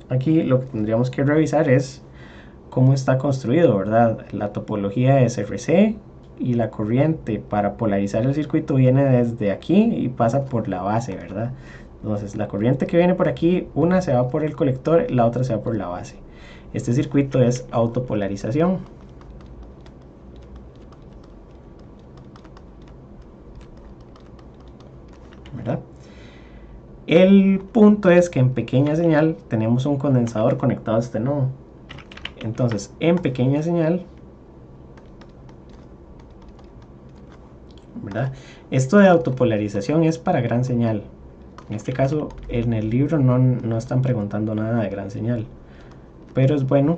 Aquí lo que tendríamos que revisar es cómo está construido, ¿verdad? La topología es RC y la corriente para polarizar el circuito viene desde aquí y pasa por la base, ¿verdad? Entonces la corriente que viene por aquí, una se va por el colector, la otra se va por la base. Este circuito es autopolarización. ¿Verdad? El punto es que en pequeña señal tenemos un condensador conectado a este nodo. Entonces, en pequeña señal, ¿verdad? Esto de autopolarización es para gran señal. En este caso, en el libro no están preguntando nada de gran señal, pero es bueno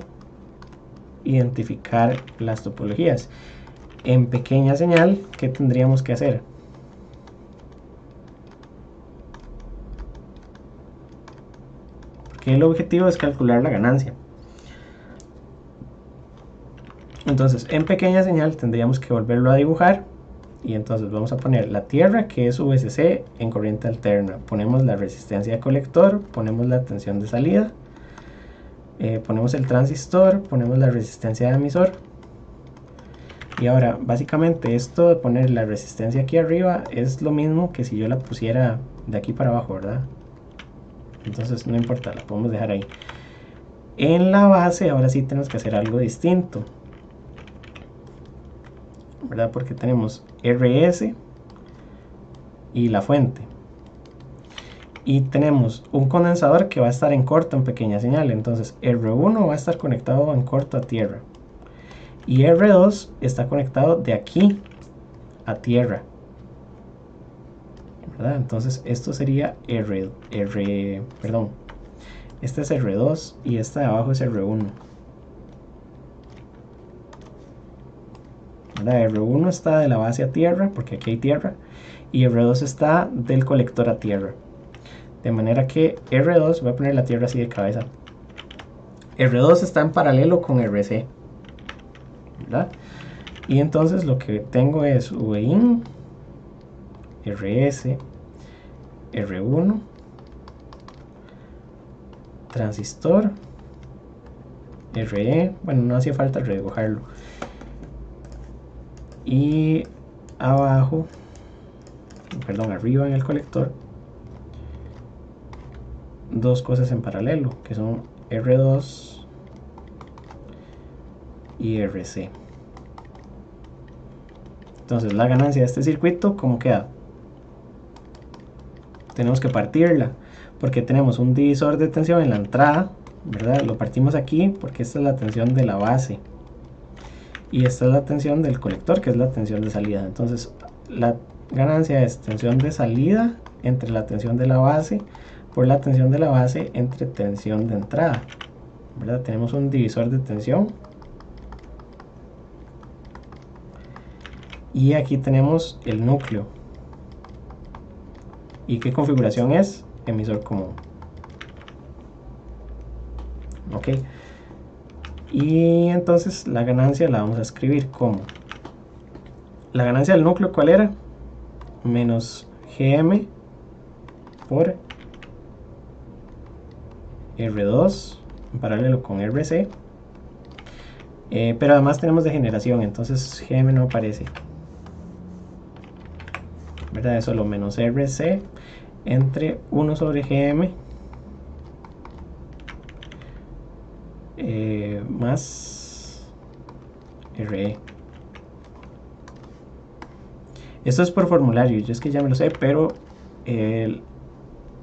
identificar las topologías. En pequeña señal, ¿qué tendríamos que hacer? Porque el objetivo es calcular la ganancia. Entonces, en pequeña señal tendríamos que volverlo a dibujar. Y entonces vamos a poner la tierra, que es VCC, en corriente alterna. Ponemos la resistencia de colector, ponemos la tensión de salida, ponemos el transistor, ponemos la resistencia de emisor. Y ahora, básicamente esto de poner la resistencia aquí arriba es lo mismo que si yo la pusiera de aquí para abajo, ¿verdad? Entonces no importa, la podemos dejar ahí. En la base ahora sí tenemos que hacer algo distinto, ¿verdad? Porque tenemos RS y la fuente. Y tenemos un condensador que va a estar en corto en pequeña señal. Entonces R1 va a estar conectado en corto a tierra. Y R2 está conectado de aquí a tierra, ¿verdad? Entonces esto sería perdón. Este es R2 y esta de abajo es R1. R1 está de la base a tierra, porque aquí hay tierra, y R2 está del colector a tierra. De manera que R2, voy a poner la tierra así de cabeza, R2 está en paralelo con RC, ¿verdad? Y entonces lo que tengo es Vin, RS, R1, transistor, RE, bueno, no hacía falta redibujarlo, y abajo, perdón, arriba en el colector, dos cosas en paralelo, que son R2 y RC. Entonces la ganancia de este circuito, ¿cómo queda? Tenemos que partirla, porque tenemos un divisor de tensión en la entrada, ¿verdad? Lo partimos aquí porque esta es la tensión de la base y esta es la tensión del colector, que es la tensión de salida. Entonces la ganancia es tensión de salida entre la tensión de la base por la tensión de la base entre tensión de entrada, ¿verdad? Tenemos un divisor de tensión y aquí tenemos el núcleo. ¿Y qué configuración es? Emisor común. Ok. Y entonces la ganancia la vamos a escribir como la ganancia del núcleo, ¿cuál era? Menos GM por R2 en paralelo con RC. Pero además tenemos degeneración, entonces GM no aparece, ¿verdad? Es solo menos RC entre 1 sobre GM más RE. Esto es por formulario, yo es que ya me lo sé, pero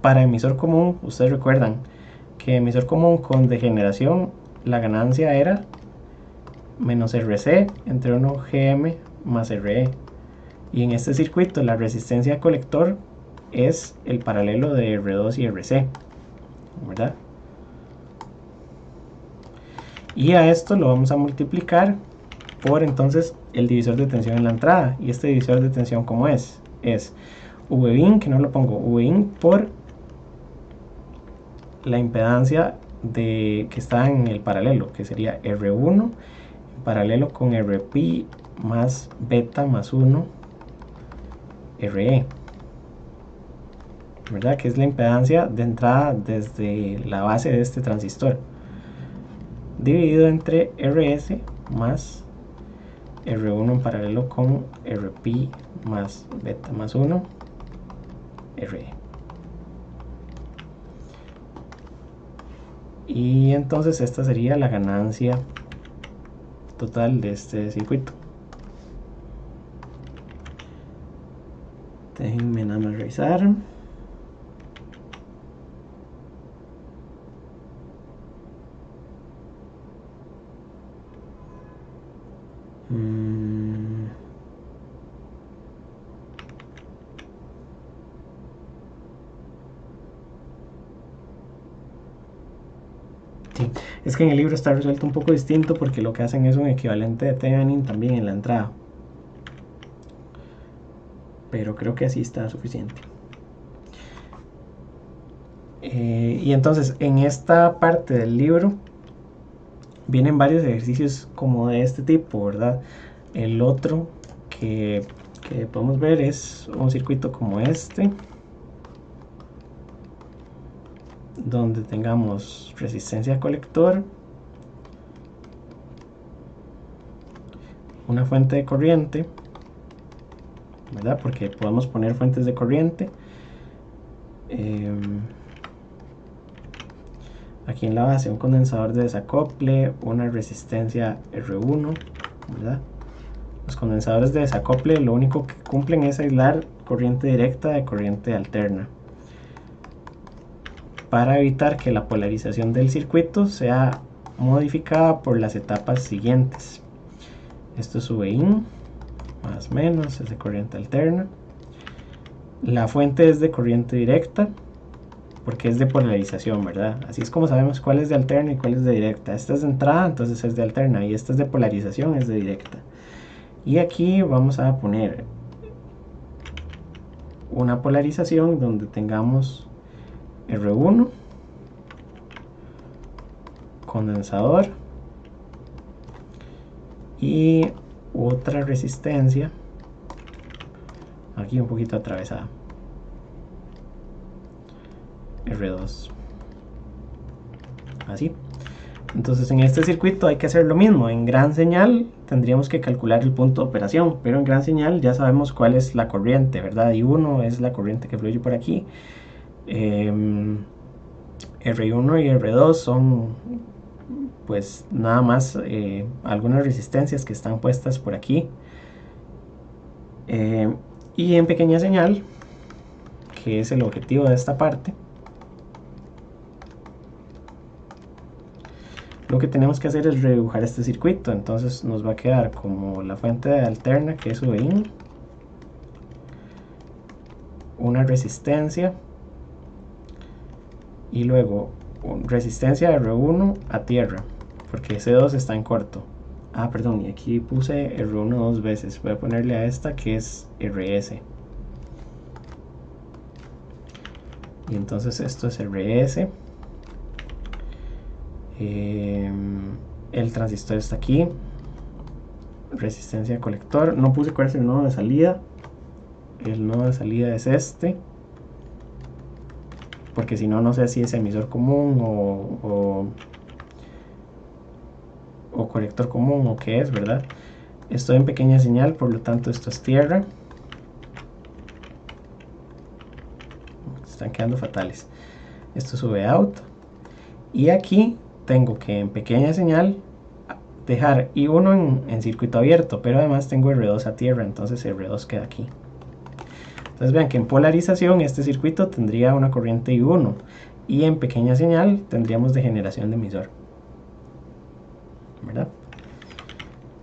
para emisor común, ustedes recuerdan que emisor común con degeneración, la ganancia era menos RC entre 1 GM más RE. Y en este circuito la resistencia de colector es el paralelo de R2 y RC, ¿verdad? Y a esto lo vamos a multiplicar por entonces el divisor de tensión en la entrada. Y este divisor de tensión, ¿cómo es? Es Vin, que no lo pongo, Vin por la impedancia que está en el paralelo, que sería R1 en paralelo con Rp más beta más 1 RE, ¿verdad? Que es la impedancia de entrada desde la base de este transistor, dividido entre RS más R1 en paralelo con Rp más beta más 1 RE. Y entonces esta sería la ganancia total de este circuito. Déjenme nada más revisar. Sí, es que en el libro está resuelto un poco distinto porque lo que hacen es un equivalente de Thevenin también en la entrada. Pero creo que así está suficiente. Y entonces en esta parte del libro vienen varios ejercicios como de este tipo, ¿verdad? El otro que podemos ver es un circuito como este, donde tengamos resistencia a colector, una fuente de corriente, ¿verdad? Porque podemos poner fuentes de corriente. Aquí en la base un condensador de desacople, una resistencia R1, ¿verdad? Los condensadores de desacople lo único que cumplen es aislar corriente directa de corriente alterna, para evitar que la polarización del circuito sea modificada por las etapas siguientes. Esto es Vin, más o menos, es de corriente alterna. La fuente es de corriente directa, porque es de polarización, ¿verdad? Así es como sabemos cuál es de alterna y cuál es de directa. Esta es de entrada, entonces es de alterna, y esta es de polarización, es de directa. Y aquí vamos a poner una polarización donde tengamos R1, condensador, y otra resistencia aquí un poquito atravesada. R2, así. Entonces en este circuito hay que hacer lo mismo. En gran señal tendríamos que calcular el punto de operación, pero en gran señal ya sabemos cuál es la corriente, ¿verdad? I1 es la corriente que fluye por aquí. R1 y R2 son pues nada más algunas resistencias que están puestas por aquí. Y en pequeña señal, que es el objetivo de esta parte, lo que tenemos que hacer es redibujar este circuito. Entonces nos va a quedar como la fuente alterna, que es VIN, una resistencia y luego resistencia R1 a tierra, porque C2 está en corto. Ah, perdón, y aquí puse R1 dos veces. Voy a ponerle a esta que es RS. Y entonces esto es RS. El transistor está aquí. Resistencia de colector. No puse cuál es el nodo de salida. El nodo de salida es este, porque si no, no sé si es emisor común o colector común o qué es, ¿verdad? Estoy en pequeña señal, por lo tanto esto es tierra. Están quedando fatales. Esto sube out. Y aquí tengo que en pequeña señal dejar I1 en circuito abierto, pero además tengo R2 a tierra, entonces R2 queda aquí. Entonces vean que en polarización este circuito tendría una corriente I1 y en pequeña señal tendríamos degeneración de emisor, ¿verdad?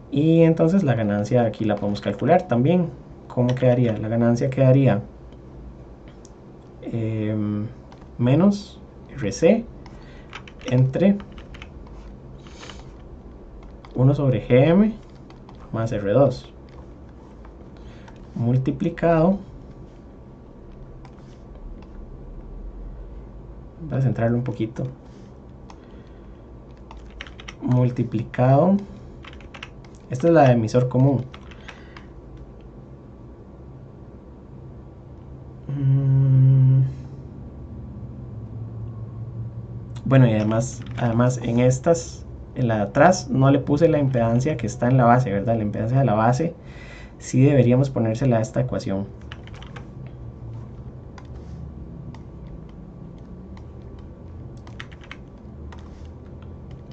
Y entonces la ganancia aquí la podemos calcular también. ¿Cómo quedaría? La ganancia quedaría menos RC entre 1 sobre GM más R2 multiplicado, voy a centrarlo un poquito, multiplicado, esta es la de emisor común, bueno, y además en estas, en la de atrás no le puse la impedancia que está en la base, ¿verdad? La impedancia de la base sí deberíamos ponérsela a esta ecuación.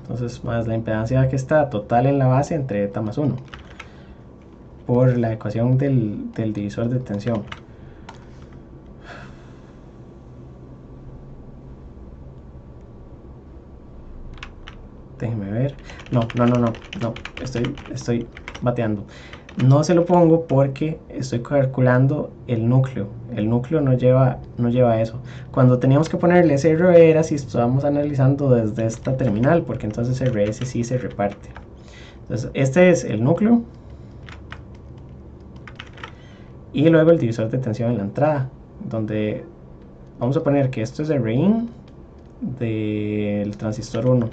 Entonces más la impedancia que está total en la base entre eta más 1 por la ecuación del divisor de tensión. Déjenme ver. No, estoy bateando. No se lo pongo porque estoy calculando el núcleo. El núcleo no lleva eso. Cuando teníamos que ponerle SR era si estábamos analizando desde esta terminal, porque entonces RS sí se reparte. Entonces este es el núcleo. Y luego el divisor de tensión en la entrada, donde vamos a poner que esto es el RIN del transistor 1.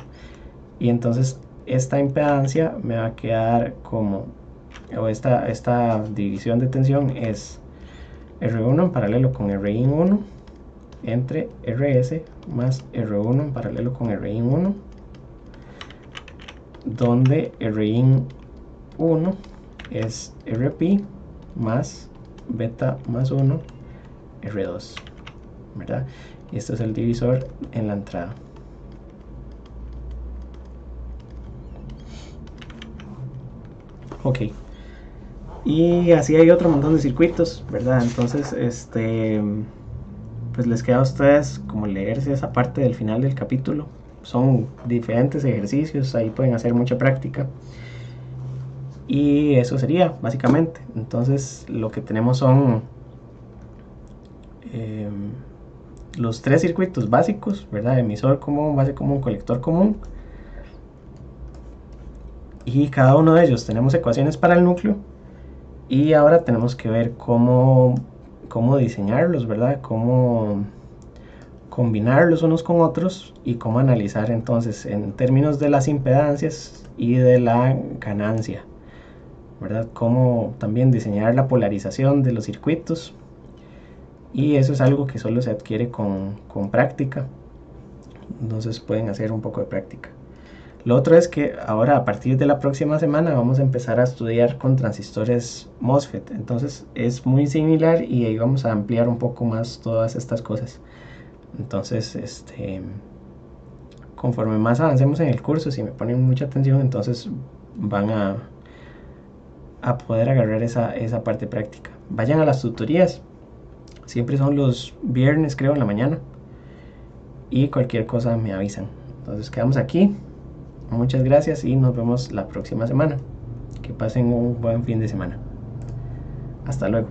Y entonces esta impedancia me va a quedar como, o esta división de tensión es R1 en paralelo con RIN1 entre RS más R1 en paralelo con RIN1, donde RIN1 es RP más beta más 1 R2, ¿verdad? Y este es el divisor en la entrada. Ok, y así hay otro montón de circuitos, ¿verdad? Entonces pues les queda a ustedes como leerse esa parte del final del capítulo. Son diferentes ejercicios, ahí pueden hacer mucha práctica. Y eso sería básicamente. Entonces lo que tenemos son los tres circuitos básicos, ¿verdad? Emisor común, base común, colector común. Y cada uno de ellos tenemos ecuaciones para el núcleo. Y ahora tenemos que ver cómo diseñarlos, ¿verdad? Cómo combinarlos unos con otros y cómo analizar entonces en términos de las impedancias y de la ganancia, ¿verdad? Cómo también diseñar la polarización de los circuitos y eso es algo que solo se adquiere con práctica. Entonces pueden hacer un poco de práctica. Lo otro es que ahora a partir de la próxima semana vamos a empezar a estudiar con transistores MOSFET. Entonces es muy similar y ahí vamos a ampliar un poco más todas estas cosas. Entonces, conforme más avancemos en el curso, si me ponen mucha atención, entonces van a poder agarrar esa parte práctica. Vayan a las tutorías. Siempre son los viernes, creo, en la mañana. Y cualquier cosa me avisan. Entonces quedamos aquí. Muchas gracias y nos vemos la próxima semana. Que pasen un buen fin de semana. Hasta luego.